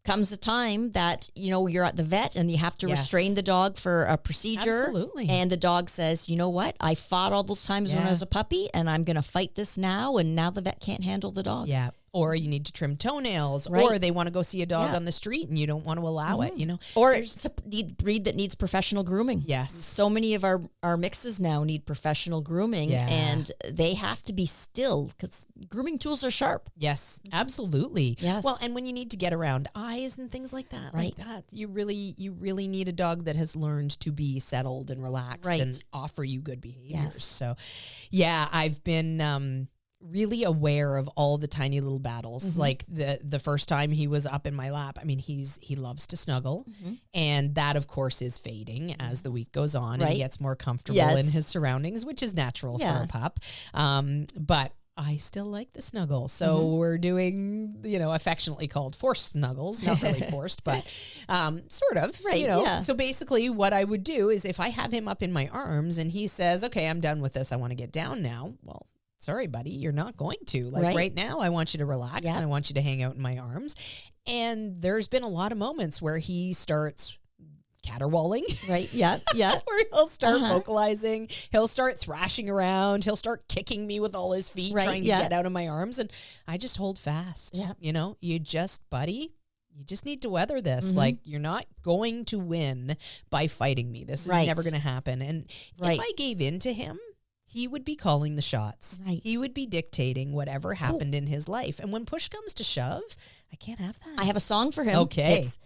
comes a time that, you're at the vet and you have to restrain the dog for a procedure. Absolutely. And the dog says, you know what, I fought all those times when I was a puppy and I'm going to fight this now. And now the vet can't handle the dog. Yeah. Or you need to trim toenails, or they want to go see a dog on the street and you don't want to allow it, Or it's a breed that needs professional grooming. Yes. So many of our mixes now need professional grooming and they have to be still because grooming tools are sharp. Yes, absolutely. Yes. Well, and when you need to get around eyes and things like that, you really need a dog that has learned to be settled and relaxed and offer you good behaviors. Yes. So, yeah, I've been really aware of all the tiny little battles. Like the first time he was up in my lap, I mean, he loves to snuggle, and that of course is fading as the week goes on and he gets more comfortable in his surroundings, which is natural for a pup. But I still like the snuggle. So we're doing, affectionately called forced snuggles, not really forced, but sort of, So basically what I would do is if I have him up in my arms and he says, okay, I'm done with this, I want to get down now. Well, sorry, buddy, you're not going to. Right now, I want you to relax and I want you to hang out in my arms. And there's been a lot of moments where he starts caterwauling. Right. Yeah. Yeah. Where he'll start vocalizing. He'll start thrashing around. He'll start kicking me with all his feet, trying to get out of my arms. And I just hold fast. Yeah. You just, buddy, you just need to weather this. Like, you're not going to win by fighting me. This is never going to happen. And if I gave in to him, he would be calling the shots. Right. He would be dictating whatever happened in his life. And when push comes to shove, I can't have that. I have a song for him. Okay. It's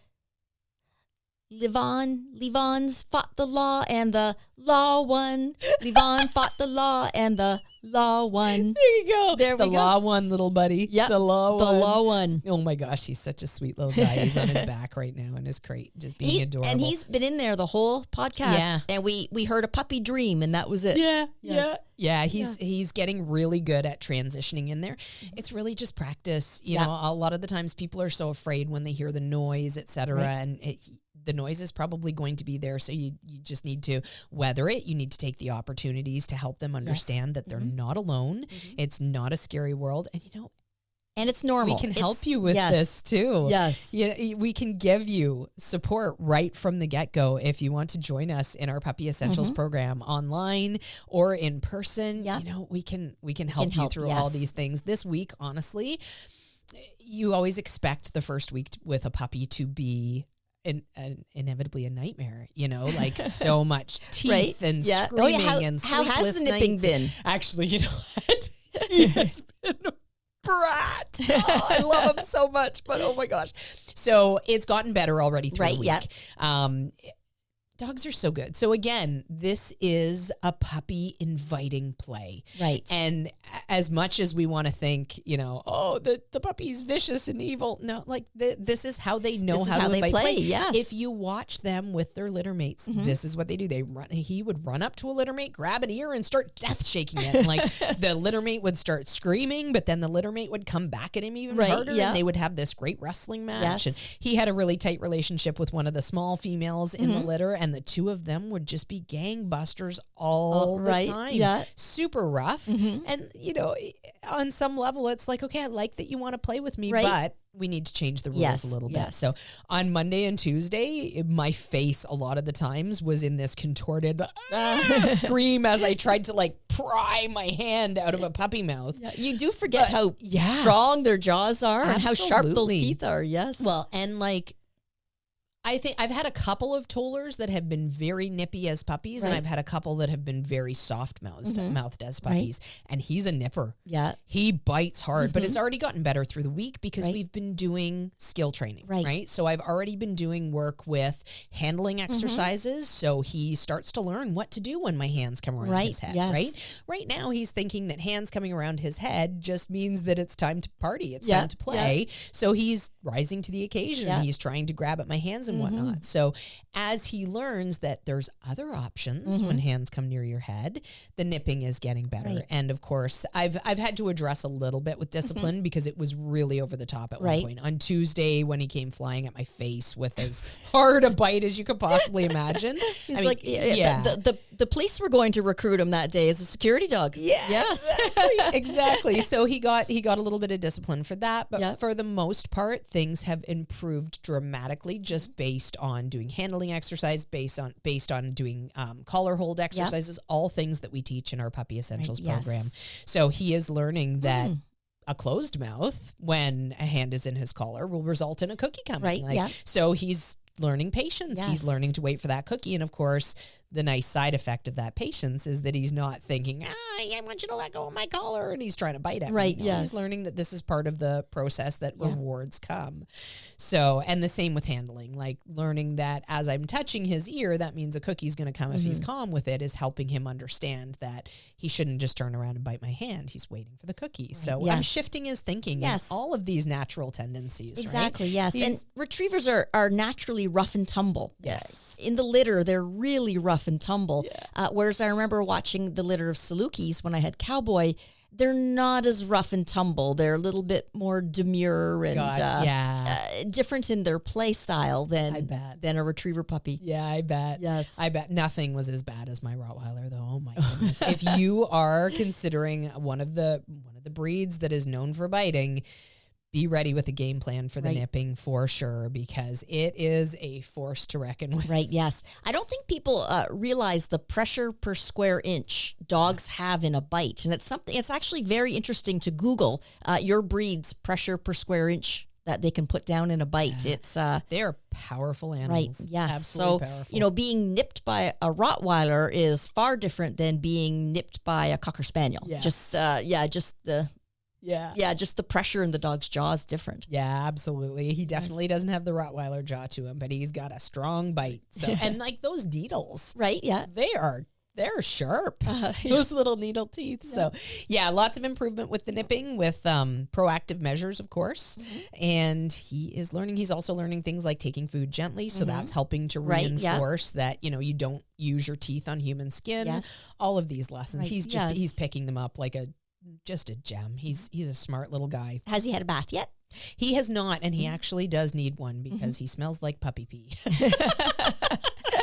Levan's fought the law and the law won. Levan fought the law and the law won. There you go. There we go. The law won, little buddy. Yeah. The law won. The law won. Oh my gosh, he's such a sweet little guy. He's on his back right now in his crate, just being adorable. And he's been in there the whole podcast. Yeah. And we heard a puppy dream and that was it. Yeah. Yes. Yeah. He's getting really good at transitioning in there. It's really just practice. You know, a lot of the times people are so afraid when they hear the noise, et cetera. And the noise is probably going to be there. So you just need to weather it. You need to take the opportunities to help them understand that they're not alone. It's not a scary world. And and it's normal. We can help you with this too. Yes. We can give you support right from the get-go if you want to join us in our Puppy Essentials program online or in person. We can help you through all these things. This week, honestly, you always expect the first week with a puppy to be inevitably a nightmare, like so much teeth and screaming and sleepless how has the nipping been? Actually, you know what? He has been a brat. Oh, I love him so much, but oh my gosh. So it's gotten better already through the week. Dogs are so good. So again, this is a puppy inviting play. Right. And as much as we want to think, the puppy's vicious and evil. No, this is how they know how to play. Yes. If you watch them with their litter mates, this is what they do. He would run up to a litter mate, grab an ear and start death shaking it. And the litter mate would start screaming, but then the litter mate would come back at him even harder. Yeah. And they would have this great wrestling match. Yes. And he had a really tight relationship with one of the small females in the litter. And the two of them would just be gangbusters all the time. Yeah. Super rough. And, on some level, it's like, okay, I like that you want to play with me, but we need to change the rules a little bit. So on Monday and Tuesday, my face a lot of the times was in this contorted scream as I tried to pry my hand out of a puppy mouth. Yeah. You do forget how strong their jaws are and how sharp those teeth are. Yes. Well, and I think I've had a couple of tollers that have been very nippy as puppies, and I've had a couple that have been very soft-mouthed as puppies. And he's a nipper. Yeah. He bites hard, but it's already gotten better through the week because we've been doing skill training, right? So I've already been doing work with handling exercises, so he starts to learn what to do when my hands come around his head, right? Right now, he's thinking that hands coming around his head just means that it's time to party, it's time to play. So he's rising to the occasion. He's trying to grab at my hands and whatnot. So as he learns that there's other options when hands come near your head, the nipping is getting better. And of course, I've had to address a little bit with discipline because it was really over the top at one point. On Tuesday, when he came flying at my face with as hard a bite as you could possibly imagine. He's like, the police were going to recruit him that day as a security dog. Yes. Exactly. So he got a little bit of discipline for that. But for the most part, things have improved dramatically just based on doing handling exercise, based on doing collar hold exercises, all things that we teach in our Puppy Essentials program. So he is learning that a closed mouth when a hand is in his collar will result in a cookie coming. So he's learning patience. He's learning to wait for that cookie. And of course, the nice side effect of that patience is that he's not thinking, I want you to let go of my collar, and he's trying to bite at me. He's learning that this is part of the process that rewards come. So, and the same with handling, like learning that as I'm touching his ear, that means a cookie's going to come if he's calm with it, is helping him understand that he shouldn't just turn around and bite my hand. He's waiting for the cookie. So I'm shifting his thinking in all of these natural tendencies. Exactly. Yes. And retrievers are naturally rough and tumble. Yes. In the litter, they're really rough and tumble. Whereas I remember watching the litter of Salukis when I had Cowboy, they're not as rough and tumble. They're a little bit more demure and different in their play style than a retriever puppy. Yeah, I bet. Yes. I bet nothing was as bad as my Rottweiler, though. Oh my goodness. If you are considering one of the breeds that is known for biting, be ready with a game plan for the nipping for sure, because it is a force to reckon with. Right, yes. I don't think people realize the pressure per square inch dogs have in a bite. And it's actually very interesting to Google your breed's pressure per square inch that they can put down in a bite. It's they are powerful animals. Right, yes. Absolutely powerful. You know, being nipped by a Rottweiler is far different than being nipped by a Cocker Spaniel. Yes. Just the pressure in the dog's jaw is different. Yeah, absolutely. He definitely doesn't have the Rottweiler jaw to him, but he's got a strong bite. So, and like those needles, right? Yeah, they're sharp. Those little needle teeth. Yeah. So, yeah, lots of improvement with the nipping, with proactive measures, of course. And he is learning. He's also learning things like taking food gently. So that's helping to reinforce that, you know, you don't use your teeth on human skin. Yes. All of these lessons. Right. He's picking them up like just a gem. He's a smart little guy. Has he had a bath yet? He has not, and he actually does need one because he smells like puppy pee.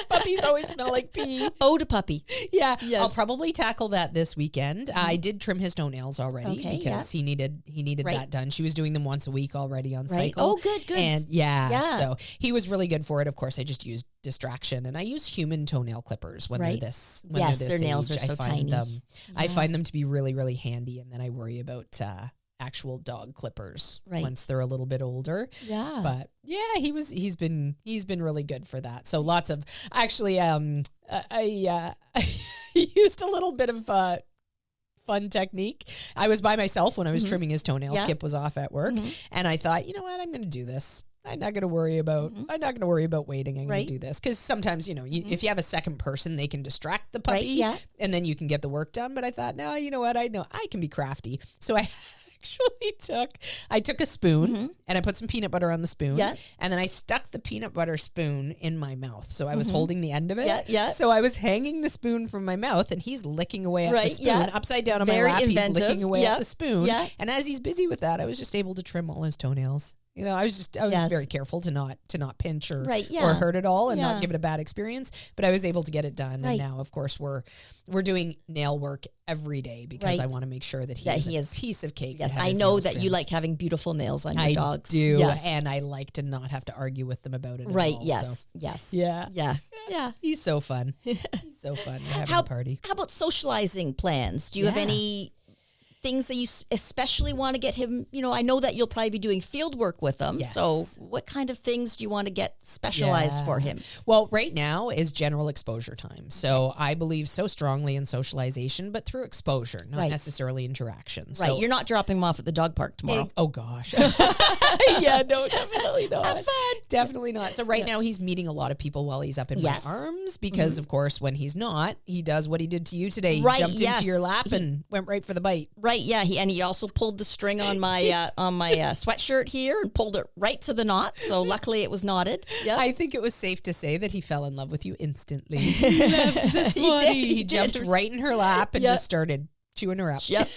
Puppies always smell like pee. Oh, to puppy. Yeah. Yes. I'll probably tackle that this weekend. I did trim his toenails already because he needed that done. She was doing them once a week already on cycle. Oh, good. And so he was really good for it. Of course, I just used distraction, and I use human toenail clippers when they're this. When they're this their nails age. are so tiny. I find them to be really, really handy, and then I worry about actual dog clippers once they're a little bit older. Yeah. But yeah, he's been really good for that. So lots of actually I used a little bit of fun technique. I was by myself when I was trimming his toenails. Skip was off at work, and I thought, you know what, I'm going to do this. I'm not going to worry about waiting. I'm going to do this. Because sometimes, you know, if you have a second person, they can distract the puppy and then you can get the work done. But I thought, no, you know what? I know I can be crafty. So I took a spoon and I put some peanut butter on the spoon. Yeah. And then I stuck the peanut butter spoon in my mouth. So I was holding the end of it. Yeah. So I was hanging the spoon from my mouth and he's licking away at the spoon upside down on my lap. Inventive. He's licking away at the spoon. Yeah. And as he's busy with that, I was just able to trim all his toenails. You know, I was very careful to not pinch or hurt it all and not give it a bad experience. But I was able to get it done. And now, of course, we're doing nail work every day because I want to make sure that he is a piece of cake. Yes, I know that you like having beautiful nails on your dogs. I do, and I like to not have to argue with them about it. Right? At all, yes. So. Yes. Yeah. He's so fun. He's so fun. We're having a party. How about socializing plans? Do you have any things that you especially want to get him, I know that you'll probably be doing field work with him. Yes. So what kind of things do you want to get specialized for him? Well, right now is general exposure time. So I believe so strongly in socialization, but through exposure, not necessarily interaction. Right. So, You're not dropping him off at the dog park tomorrow. oh gosh. Yeah, no, definitely not. Have fun. Definitely not. So right now he's meeting a lot of people while he's up in my arms because of course when he's not, he does what he did to you today. He jumped into your lap and went right for the bite. Right, yeah. He also pulled the string on my sweatshirt here and pulled it right to the knot. So luckily it was knotted. Yeah. I think it was safe to say that he fell in love with you instantly. He loved this one. He jumped right in her lap and just started chewing her up. Yep.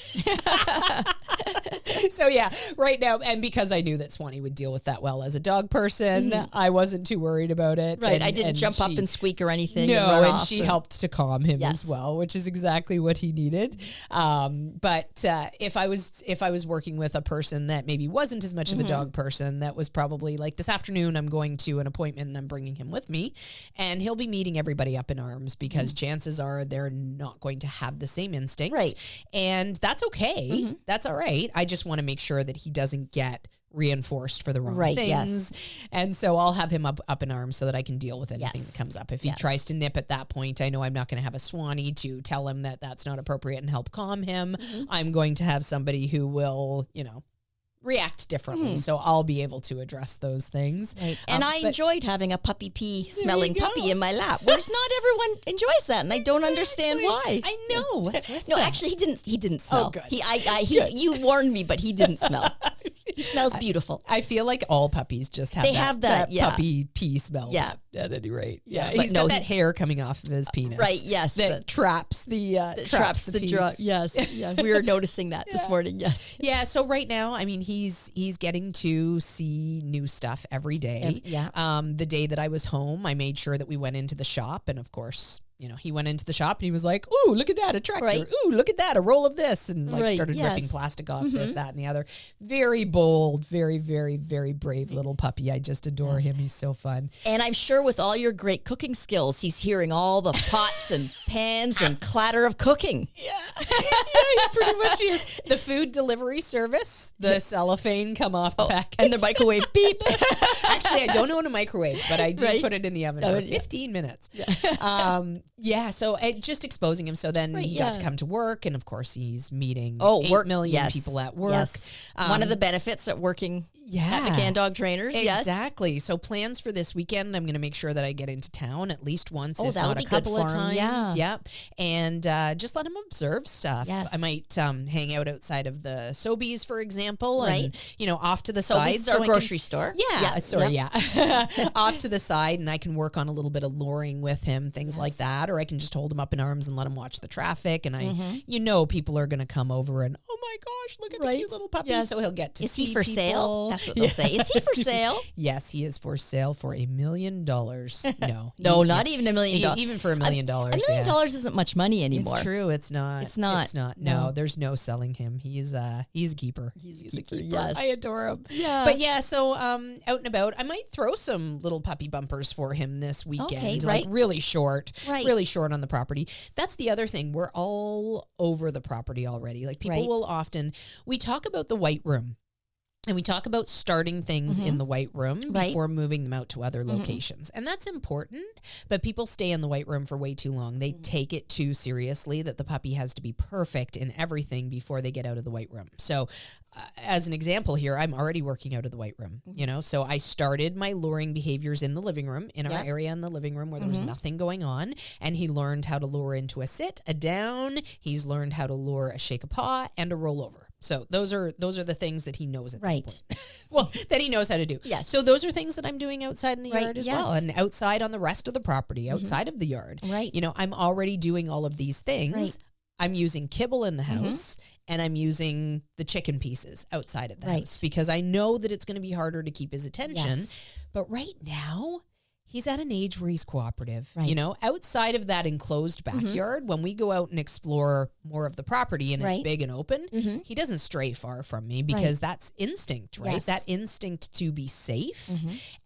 So yeah, right now, and because I knew that Swanee would deal with that well as a dog person, I wasn't too worried about it. Right, I didn't jump up and squeak or anything. No, and she helped to calm him as well, which is exactly what he needed. But if I was working with a person that maybe wasn't as much of a dog person, that was probably like this afternoon, I'm going to an appointment and I'm bringing him with me, and he'll be meeting everybody up in arms because chances are they're not going to have the same instinct. Right. And that's okay. That's all right. I just want to make sure that he doesn't get reinforced for the wrong things. Yes. And so I'll have him up in arms so that I can deal with anything that comes up. If he tries to nip at that point, I know I'm not going to have a Swanee to tell him that that's not appropriate and help calm him. I'm going to have somebody who will, react differently. So I'll be able to address those things. Right. And I enjoyed having a puppy pee smelling puppy in my lap. Whereas not everyone enjoys that, and I don't understand why. I know. What's with no, that? actually he didn't smell. Oh, good. You warned me, but he didn't smell. He smells beautiful. I feel like all puppies just have that puppy pee smell. Yeah. At any rate. Yeah. But He's got that hair coming off of his penis. Right. Yes. That traps the pee. Yes. Yeah. We were noticing that this morning. Yes. Yeah. So right now, I mean, he's getting to see new stuff every day. The day that I was home, I made sure that we went into the shop, and of course, he went into the shop and he was like, "Ooh, look at that, a tractor. Right. Ooh, look at that, a roll of this," and started ripping plastic off this, that, and the other. Very bold, very, very, very brave little puppy. I just adore him. He's so fun. And I'm sure with all your great cooking skills, he's hearing all the pots and pans and clatter of cooking. Yeah, he pretty much hears the food delivery service, the cellophane come off the package. And the microwave beep. Actually, I don't own a microwave, but I do put it in the oven for 15 minutes. So just exposing him. So then he got to come to work, and of course he's meeting 8 million people at work. Yes. One of the benefits at working at McCann Dog Trainers. Exactly. Yes. So plans for this weekend, I'm going to make sure that I get into town at least once, if that not would a be couple good of for him. times. Yeah. Yep. And just let him observe stuff. Yes. I might hang out outside of the Sobeys, for example, and off to the Sobeys side. Our grocery store. Off to the side, and I can work on a little bit of luring with him, things like that, or I can just hold him up in arms and let him watch the traffic. And people are going to come over and, oh my gosh, look at the cute little puppy. Yes. So he'll get to Is see he for people. sale? That's what they'll say. Is he for sale? Yes, he is for sale for $1 million. No, not even $1 million. Even for $1 million. $1 million isn't much money anymore. It's true. It's not. It's not. It's not. No, there's no selling him. He's a keeper. He's a keeper. Yes. I adore him. Yeah. But yeah, so out and about, I might throw some little puppy bumpers for him this weekend. Okay, like really short. Right. Really short on the property. That's the other thing. We're all over the property already. Like people will often, we talk about the white room. And we talk about starting things in the white room before moving them out to other locations. And that's important, but people stay in the white room for way too long. They take it too seriously that the puppy has to be perfect in everything before they get out of the white room. So as an example here, I'm already working out of the white room, so I started my luring behaviors in the living room, in our area in the living room where there was nothing going on. And he learned how to lure into a sit, a down. He's learned how to lure a shake a paw and a roll over. So those are the things that he knows at this point. Well, that he knows how to do. Yes. So those are things that I'm doing outside in the yard as well, and outside on the rest of the property, outside of the yard. Right. I'm already doing all of these things. Right. I'm using kibble in the house, and I'm using the chicken pieces outside of the house because I know that it's going to be harder to keep his attention. Yes. But right now, he's at an age where he's cooperative, Right. you know, outside of that enclosed backyard, when we go out and explore more of the property and it's big and open, he doesn't stray far from me because that's instinct, right? Yes. That instinct to be safe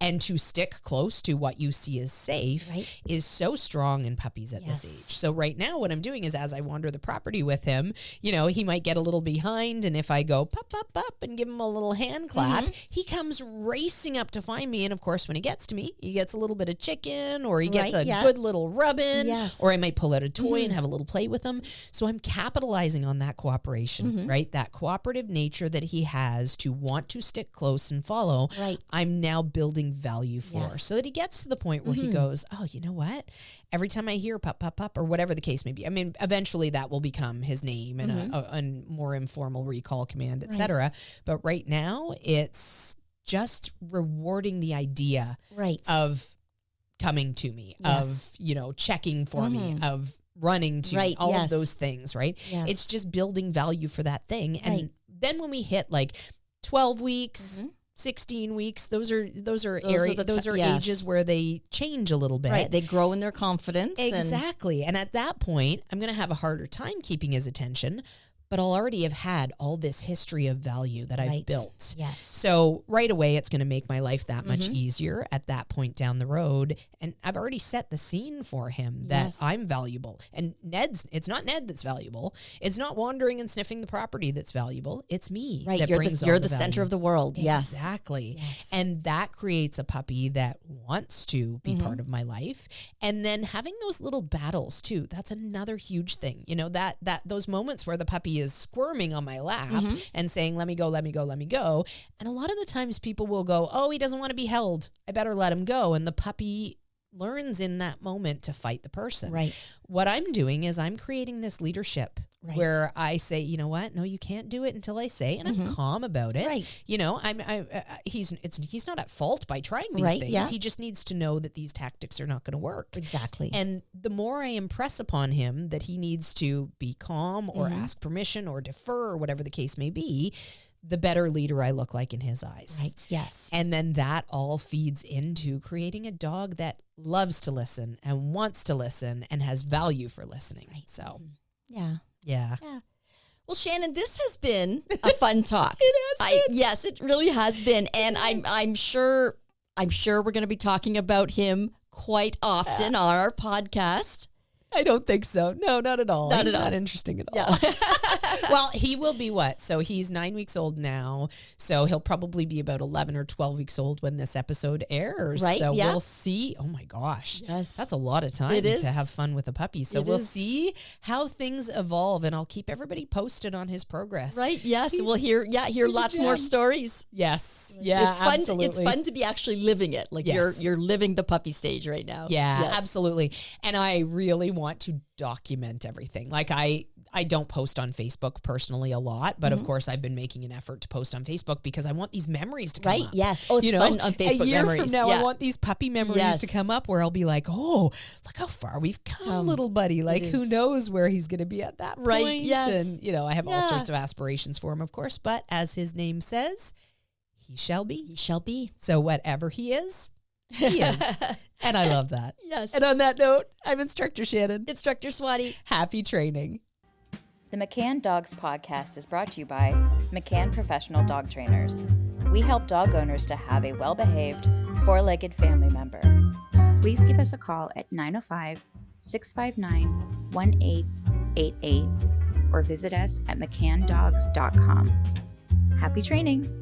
and to stick close to what you see as safe is so strong in puppies at this age. So right now what I'm doing is as I wander the property with him, you know, he might get a little behind, and if I go pop, pop, pop and give him a little hand clap, he comes racing up to find me. And of course, when he gets to me, he gets a little bit of chicken, or he gets a good little rub-in, or I might pull out a toy and have a little play with him. So I'm capitalizing on that cooperation, right? That cooperative nature that he has to want to stick close and follow. I'm now building value for, so that he gets to the point where he goes, oh, you know what? Every time I hear pop, pop, pop, or whatever the case may be, I mean, eventually that will become his name and a more informal recall command, etc. But right now, it's just rewarding the idea of coming to me, of, you know, checking for me, of running to me, all of those things, right? It's just building value for that thing. And then when we hit like 12 weeks, 16 weeks, those are ages where they change a little bit. Right. They grow in their confidence. Exactly. And at that point, I'm going to have a harder time keeping his attention, but I'll already have had all this history of value that I've built. Yes. So right away, it's going to make my life that much easier at that point down the road. And I've already set the scene for him that I'm valuable. And it's not Ned that's valuable. It's not wandering and sniffing the property that's valuable. It's me. Right. That You're the center of the world. Exactly. Yes. And that creates a puppy that wants to be part of my life. And then having those little battles too. That's another huge thing. You know, that those moments where the puppy is squirming on my lap and saying, let me go, let me go, let me go. And a lot of the times people will go, oh, he doesn't want to be held. I better let him go. And the puppy learns in that moment to fight the person. Right. What I'm doing is I'm creating this leadership where I say, you know what? No, you can't do it until I say, and I'm calm about it. Right. You know, he's not at fault by trying these things. Yeah. He just needs to know that these tactics are not going to work. Exactly. And the more I impress upon him that he needs to be calm or ask permission or defer or whatever the case may be, the better leader I look like in his eyes. Right. Yes. And then that all feeds into creating a dog that loves to listen and wants to listen and has value for listening. Right. So, yeah. Well, Shannon, this has been a fun talk. It has been. Yes, it really has been. And I'm sure we're going to be talking about him quite often on our podcast. I don't think so. No, not at all. He's not interesting at all. Yeah. Well, he will be what? So he's 9 weeks old now. So he'll probably be about 11 or 12 weeks old when this episode airs. Right. So we'll see. Oh my gosh. Yes. That's a lot of time to have fun with a puppy. So we'll see how things evolve, and I'll keep everybody posted on his progress. Right. Yes. We'll hear lots more stories. Yes. Yeah. It's fun. Absolutely. It's fun to be actually living it. Like you're living the puppy stage right now. Yeah, absolutely. And I really want to document everything. Like I don't post on Facebook personally a lot, but of course I've been making an effort to post on Facebook because I want these memories to come up. Yes. Oh, it's fun on Facebook. A year memories. from now, I want these puppy memories to come up where I'll be like, oh, look how far we've come, little buddy. Like, who knows where he's going to be at that point. Yes. And, you know, I have all sorts of aspirations for him, of course, but as his name says, he shall be. He shall be. So whatever he is, he is. And I love that. Yes. And on that note, I'm Instructor Shannon. Instructor Swati. Happy training. The McCann Dogs Podcast is brought to you by McCann Professional Dog Trainers. We help dog owners to have a well-behaved, four-legged family member. Please give us a call at 905-659-1888 or visit us at mccanndogs.com. Happy training!